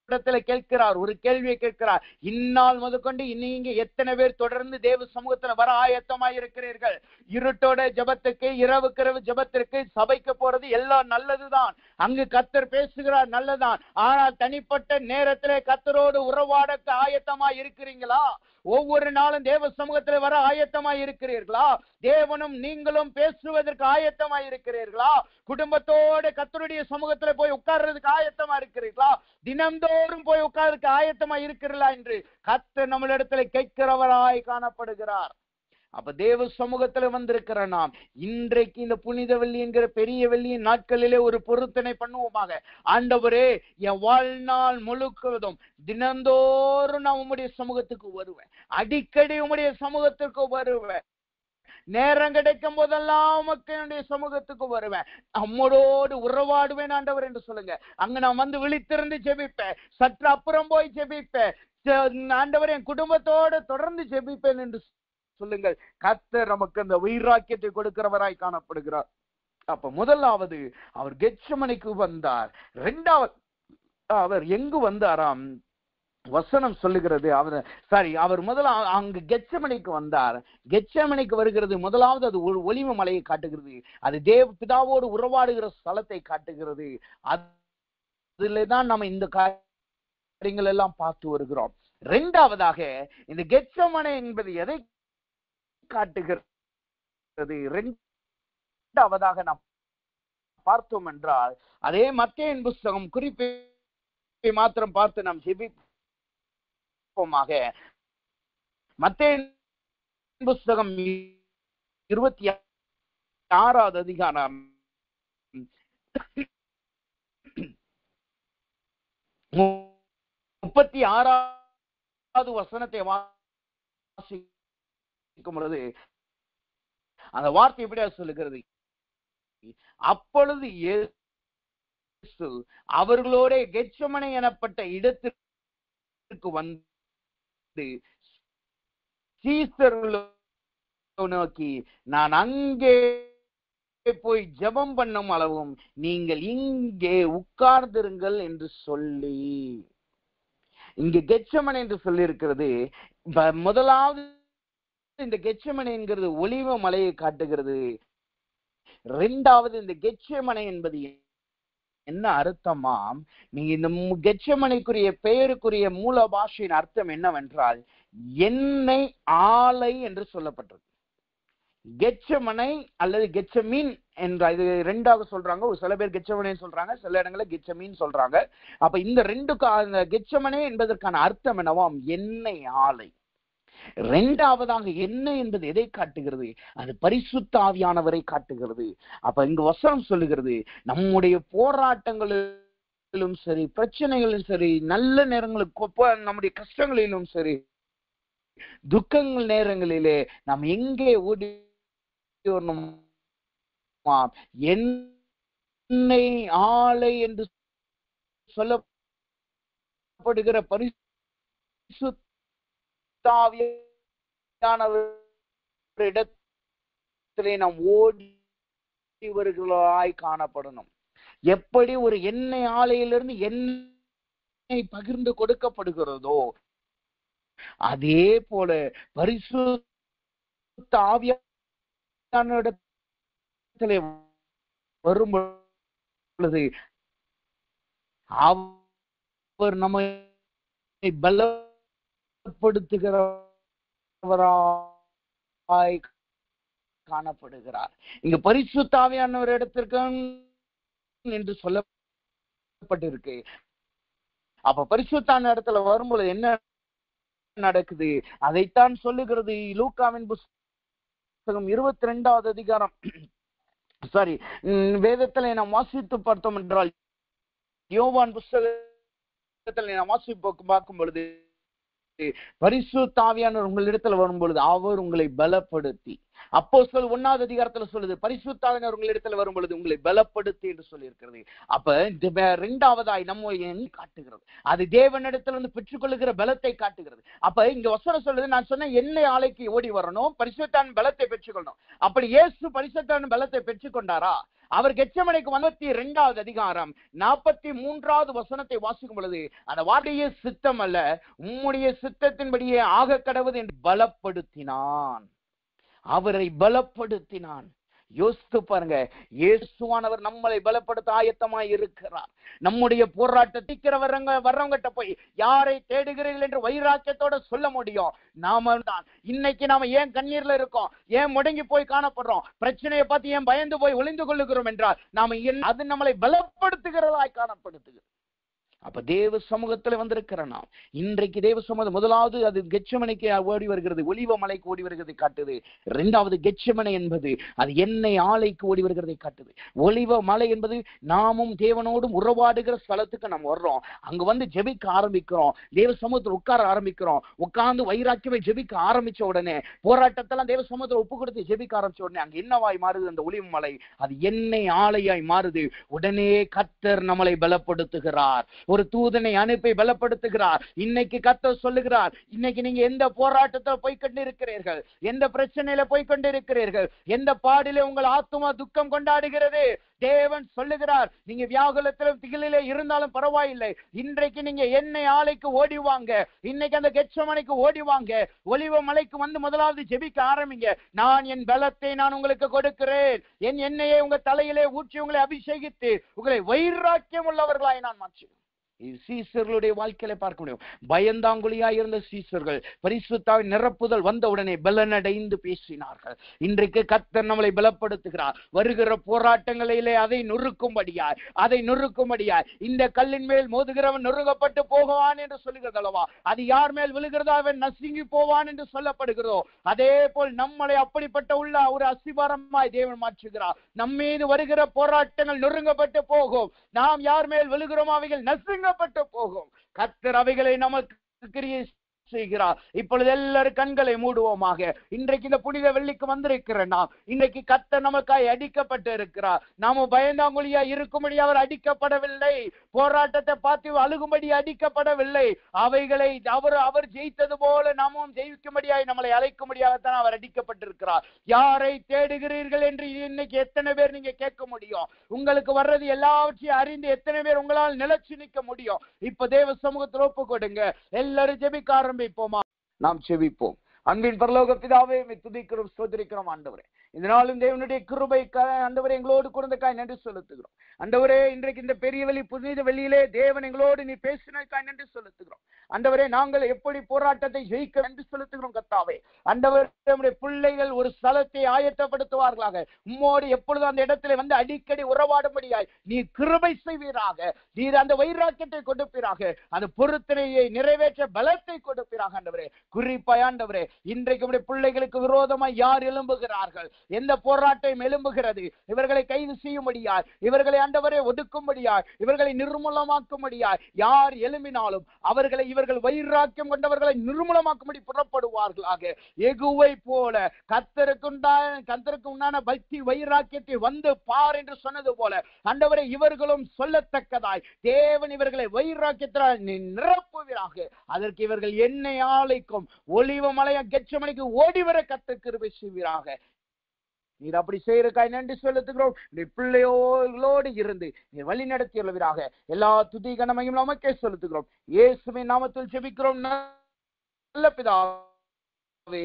இடத்துல கேட்கிறார், ஒரு கேள்வியை கேட்கிறார். இந்நாள் முதற்கொண்டு நீங்க எத்தனை பேர் தொடர்ந்து தேவ சமூகத்துல வர ஆயத்தமாய் இருக்கிறீர்கள்? இருட்டோட ஜபத்துக்கு, இரவுக்கிரவு ஜபத்திற்கு சபைக்கு போறது எல்லாம் நல்லதுதான். அங்கு கர்த்தர் பேசுகிறார், நல்லதான். ஆனால் தனிப்பட்ட நேரத்திலே கர்த்தரோடு உறவாட ஆயத்தமாய் இருக்கிறீங்களா? ஒவ்வொரு நாளும் தேவ சமூகத்தில் வர ஆயத்தமாய் இருக்கிறீர்களா? தேவனும் நீங்களும் பேசுவதற்கு ஆயத்தமாய் இருக்கிறீர்களா? குடும்பத்தோடு கர்த்தருடைய சமூகத்துல போய் உட்கார்றதுக்கு ஆயத்தமா இருக்கிறீர்களா? தினந்தோறும் போய் உட்கார்றதுக்கு ஆயத்தமா இருக்கிறீர்களா என்று கர்த்தர் நம்மளிடத்துல கேட்கிறவராய் காணப்படுகிறார். அப்ப தேவ சமூகத்துல வந்திருக்கிற நாம் இன்றைக்கு இந்த புனித வெள்ளி என்கிற பெரிய வெள்ளியின் நாட்களிலே ஒரு பொருத்தனை பண்ணுவோமாக. ஆண்டவரே, என் வாழ்நாள் முழுவதும் தினந்தோறும் நான் உம்முடைய சமூகத்துக்கு வருவேன், அடிக்கடி உம்முடைய சமூகத்துக்கு வருவேன், நேரம் கிடைக்கும் போதெல்லாம் உமக்கு என்னுடைய சமூகத்துக்கு வருவேன், நம்மளோடு உறவாடுவேன் ஆண்டவர் என்று சொல்லுங்க. அங்க நான் வந்து விழித்திருந்து ஜெபிப்பேன், சற்று அப்புறம் போய் ஜெபிப்பேன், ஆண்டவர் என் குடும்பத்தோடு தொடர்ந்து ஜெபிப்பேன் என்று சொல்லுங்கள். கர்த்தர் நமக்கு அந்த வைராக்கியத்தை கொடுக்கிறவராய் காணப்படுகிறார். அப்ப முதலாவது அவர் கெத்செமனைக்கு வந்தார். இரண்டாவது அவர் எங்கு வந்தாராம்? வசனம் சொல்லுகிறது, அவர் முதல்ல அங்கு கெத்செமனைக்கு வந்தார். கெத்செமனைக்கு வருகிறது முதலாவது அது ஒலிவ மலையை காட்டுகிறது. அது தேவ பிதாவோடு உறவாடுகிற ஸ்தலத்தை காட்டுகிறது. அதுலதான் நம்ம இந்த காரியங்கள் எல்லாம் பார்த்து வருகிறோம். இரண்டாவதாக இந்த கெத்செமனை என்பது எதை காட்டுகிறது? இரண்டாவதாக நாம் பார்த்தோம் என்றால் அதே மத்தேயுவின் புஸ்தகம் குறிப்பை மாத்திரம் பார்த்து நாம் ஜெபிப்போமாக. மத்தேயுவின் புஸ்தகம் 26வது அதிகாரம் 36வது வசனத்தை பொழுது அந்த வார்த்தை எப்படியா சொல்லுகிறது? அப்பொழுது இயேசு அவர்களோட கெத்செமனை எனப்பட்ட இடத்திற்கு வந்து சீசர்களை நோக்கி, நான் அங்கே போய் ஜெபம் பண்ணும் அளவும் நீங்கள் இங்கே உட்கார்ந்திருங்கள் என்று சொல்லி, இங்கு கெத்செமனை என்று சொல்லி இருக்கிறது. முதலாவது இந்த கெத்செமனை என்கிறது ஒலிவ மலையை காட்டுகிறது. இரண்டாவது இந்த கெத்செமனை என்பது என்ன அர்த்தமாம்? நீங்க இந்த கெத்செமனைக்குரிய பெயருக்குரிய மூல பாஷையின் அர்த்தம் என்னவென்றால் எண்ணெய் ஆலை என்று சொல்லப்பட்டது. கெத்செமனை அல்லது கெத்செமீன் என்ற இது ரெண்டாக சொல்றாங்க. ஒரு சில பேர் கெத்செமனை சொல்றாங்க, சில இடங்களில் கெத்செமீன் சொல்றாங்க. அப்ப இந்த ரெண்டு கெத்செமனை என்பதற்கான அர்த்தம் என்னவாம்? எண்ணெய் ஆலை. இரண்டாவதாக எண்ணெய் என்பது எதை காட்டுகிறது? அது பரிசுத்த ஆவியானவரை காட்டுகிறது. அப்ப இங்கு வசனம் சொல்லுகிறது, நம்முடைய போராட்டங்களிலும் சரி, பிரச்சனைகளிலும் சரி, நல்ல நேரங்களுக்கு, நம்முடைய கஷ்டங்களிலும் சரி, துக்கங்கள் நேரங்களிலே நாம் எங்கே ஓடி வரணும்? எண்ணெய் ஆலை என்று சொல்லப்படுகிற பரிசுத்த இடத்திலே நாம் ஓடி வருகிறாய் காணப்படணும். எப்படி ஒரு எண்ணெய் ஆலையிலிருந்து எண்ணெய் பகிர்ந்து கொடுக்கப்படுகிறதோ அதே போல பரிசுத்த ஆவியான இடத்திலே வரும் பொழுது அவர் நம்மை பலப்படுத்துகிறவராய் காணப்படுகிறார். இங்க பரிசுத்த ஆவியானவர் இடத்திற்கு என்று சொல்லப்பட்டிருக்கு. அப்ப பரிசுத்தான இடத்துல வரும்போது என்ன நடக்குது? அதைத்தான் சொல்லுகிறது லூக்காவின் புஸ்தகம் 22வது அதிகாரம். வேதத்துல நாம் வாசித்து பார்த்தோம் என்றால், யோவான் புஸ்தகத்தில் நாம் வாசிப்பு பார்க்கும் பொழுது, பரிசுத்த ஆவியானவர் உங்களிடத்துல வரும் பொழுது அவர் உங்களை பலப்படுத்தி, அப்போஸ்தலர் 1வது அதிகாரத்துல சொல்லுது, பரிசுத்த ஆவியானவர் உங்களிடத்துல வரும் பொழுது உங்களை பலப்படுத்தி என்று சொல்லி இருக்கிறது. அப்ப இரண்டாவதாய் நம்ம காட்டுகிறது, அது தேவனிடத்துல இருந்து பெற்றுக்கொள்ளுகிற பலத்தை காட்டுகிறது. அப்ப இங்க வசனம் சொல்லுது, நான் சொன்ன எண்ணெய் ஆலைக்கு ஓடி வரணும், பரிசுத்தாவின் பலத்தை பெற்றுக்கொள்ளணும். அப்படி இயேசு பரிசுத்தாவின் பலத்தை பெற்றுக்கொண்டாரா? அவர் கெத்செமனேக்கு 22வது அதிகாரம் 43வது வசனத்தை வாசிக்கும் பொழுது, அந்த வார்த்தையே சித்தம் அல்ல, உம்முடைய சித்தத்தின்படியே ஆக கடவுது என்று பலப்படுத்தினான். அவரை பலப்படுத்தினான். யோசித்து பாருங்க, இயேசுவானவர் நம்மளை பலப்படுத்த ஆயத்தமாய் இருக்கிறார். நம்முடைய போராட்டத்தை வர்றவங்கிட்ட போய் யாரை தேடுகிறீர்கள் என்று வைராக்கியத்தோட சொல்ல முடியும். நாம தான் இன்னைக்கு நாம ஏன் கண்ணீர்ல இருக்கோம், ஏன் முடங்கி போய் காணப்படுறோம், பிரச்சனையை பார்த்து ஏன் பயந்து போய் ஒளிந்து கொள்ளுகிறோம் என்றால் நாம அது நம்மளை பலப்படுத்துகிறதாய் காணப்படுத்துகிறது. அப்ப தேவ சமூகத்துல வந்திருக்கிற நாம் இன்றைக்கு தேவ சமூகம் முதலாவது அது கெத்செமனேக்கு ஓடி வருகிறது, ஒலிவ மலைக்கு ஓடி வருகிறதை காட்டுது. இரண்டாவது கெத்செமனே என்பது அது எண்ணெய் ஆலைக்கு ஓடி வருகிறதை காட்டுது. ஒலிவ மலை என்பது நாமும் தேவனோடும் உறவாடுகிற ஸ்தலத்துக்கு நாம் வர்றோம். அங்க வந்து ஜெபிக்க ஆரம்பிக்கிறோம், தேவ சமூகத்தில் உட்கார ஆரம்பிக்கிறோம். உட்கார்ந்து வைராக்கியமே ஜெபிக்க ஆரம்பிச்ச உடனே, போராட்டத்தெல்லாம் தேவ சமூகத்தில் ஒப்பு கொடுத்து ஜெபிக்க ஆரம்பிச்ச உடனே அங்க என்னவாய் மாறுது? அந்த ஒலிவ மலை அது எண்ணெய் ஆலையாய் மாறுது. உடனே கர்த்தர் நம்மளை பலப்படுத்துகிறார், ஒரு தூதனை அனுப்பி பலப்படுத்துகிறார். இன்னைக்கு கர்த்தர் சொல்லுகிறார், இன்னைக்கு நீங்க எந்த போராட்டத்தில் போய்கொண்டு இருக்கிறீர்கள், எந்த பிரச்சனையில போய்கொண்டு இருக்கிறீர்கள், எந்த பாடிலே உங்கள் ஆத்துமா துக்கம் கொண்டாடுகிறது, தேவன் சொல்லுகிறார், நீங்க வியாகுலத்திலும் திகிலே இருந்தாலும் பரவாயில்லை, இன்றைக்கு நீங்க எண்ணெய் ஆலைக்கு ஓடிவாங்க, இன்னைக்கு அந்த கெத்செமனேக்கு ஓடிவாங்க, ஒலிவ மலைக்கு வந்து முதலாவது ஜெபிக்க ஆரம்பிங்க. நான் என் பலத்தை நான் உங்களுக்கு கொடுக்கிறேன், என் எண்ணெயை உங்க தலையிலே ஊற்றி உங்களை அபிஷேகித்து உங்களை வைராக்கியம் உள்ளவர்களாய் நான் மாற்றுவேன். சீசர்களுடைய வாழ்க்கையில பார்க்க முடியும். பயந்தாங்குழியா இருந்த சீசர்கள் பரிசுத்தாவின் நிரப்புதல் வந்தவுடனே பலனடைந்து பேசினார்கள். இன்றைக்கு கர்த்தர் நம்மளை பலப்படுத்துகிறார். வருகிற போராட்டங்களிலே அதை நொறுக்கும்படியாய் இந்த கல்லின் மேல் மோதுகிறவன் நொறுங்கப்பட்டு போவான் என்று சொல்லுகிறது அல்லவா? அது யார் மேல் விழுகிறதோ அவன் நசுங்கி போவான் என்று சொல்லப்படுகிறதோ, அதே போல் நம்மளை அப்படிப்பட்ட உள்ள ஒரு அஸ்திபாரமாய் தேவன் மாற்றுகிறார். நம்மீது வருகிற போராட்டங்கள் நொறுங்கப்பட்டு போகும். நாம் யார் மேல் விழுகிறோமோ அவைகள் நசுங்க போகும். கர்த்தர் அவைகளை நமக்கு கிரியை செய்கிறார். இப்பொழுது எல்லாரும் கண்களை மூடுவோமாக. இன்றைக்கு இந்த புனித வெள்ளிக்கு வந்திருக்கிற நாம், இன்றைக்கு கர்த்தர் நமக்காய் அடிக்கப்பட்டு இருக்கிறார். நாம பயந்தாங்குழியா இருக்கும்படி அவர் அடிக்கப்படவில்லை, போராட்டத்தை பார்த்து அழுகும்படி அடிக்கப்படவில்லை. அவைகளை அவர் ஜெயித்தது போல நாமும் ஜெயிக்கும்படியாய் நம்மளை அழைக்கும்படியாகத்தான் அவர் அடிக்கப்பட்டிருக்கிறார். யாரை தேடுகிறீர்கள் என்று இன்னைக்கு எத்தனை பேர் நீங்க கேட்க முடியும்? உங்களுக்கு வர்றது எல்லாவற்றையும் அறிந்து எத்தனை பேர் உங்களால் நிலைச்சு நிற்க முடியும்? இப்ப தேவ சமூகத்தில் ஒப்பு கொடுங்க. எல்லாரும் ஜெபிக்க ஆரம்பிப்போமா? நாம் செபிப்போம். அன்பின் பரலோக பிதாவே, துதிக்கிறோம், ஸ்தோத்திரிக்கிறோம் ஆண்டவரே. இதனாலும் தேவனுடைய கிருபை ஆண்டவரே எங்களோடு கூர்ந்தக்காய் நன்றி செலுத்துகிறோம். ஆண்டவரே, இன்றைக்கு இந்த பெரிய வெள்ளி புனித வெள்ளியிலே தேவன் எங்களோடு நீ பேசினக்காய் நன்றி செலுத்துகிறோம். ஆண்டவரே, நாங்கள் எப்படி போராட்டத்தை ஜெயிக்க நன்றி செலுத்துகிறோம் கர்த்தாவே. ஆண்டவரே, நம்முடைய பிள்ளைகள் ஒரு ஸ்தலத்தை ஆயத்தப்படுத்துவார்களாக. உம்மோடு எப்பொழுது அந்த இடத்துல வந்து அடிக்கடி உறவாடும்படியாய் நீ கிருபை செய்வீராக. நீர் அந்த வைராக்கியத்தை கொடுப்பீராக, அந்த பொருத்தனையை நிறைவேற்ற பலத்தை கொடுப்பீராக. ஆண்டவரே, குறிப்பாய் ஆண்டவரே, இன்றைக்கு நம்முடைய பிள்ளைகளுக்கு விரோதமாய் யார் எழும்புகிறார்கள், எந்த போராட்டம் எழும்புகிறது, இவர்களை கைது செய்யும்படியாய், இவர்களை ஆண்டவரே ஒடுக்கும்படியாய், இவர்களை நிர்மூலமாக்கும்படியாய் யார் எழும்பினாலும் அவர்களை இவர்கள் வைராக்கியம் கொண்டவர்களை நிர்மூலமாக்கும்படி புறப்படுவார்களாக. எகுவை போல கர்த்தருக்கு உண்டான பக்தி வைராக்கியத்தை வந்து பார் என்று சொன்னது போல ஆண்டவரே, இவர்களும் சொல்லத்தக்கதாய் தேவன் இவர்களை வைராக்கியத்தால் நிரப்புவீராக. அதற்கு இவர்கள் எண்ணெய் ஆலைக்கும் ஒலிவ மலைய கெத்செமனேக்கு ஓடி வர கர்த்தர் கிருபை செய்வீராக. நீர் அப்படி செய்யறக்காய் நன்றி செலுத்துகிறோம். நீ பிள்ளையோடு இருந்து நீர் வழி நடத்தியுள்ளவராக. எல்லா துதி கனமையும் நமக்கே செலுத்துகிறோம். இயேசுவின் நாமத்தில் ஜெபிக்கிறோம் நல்ல பிதாவே.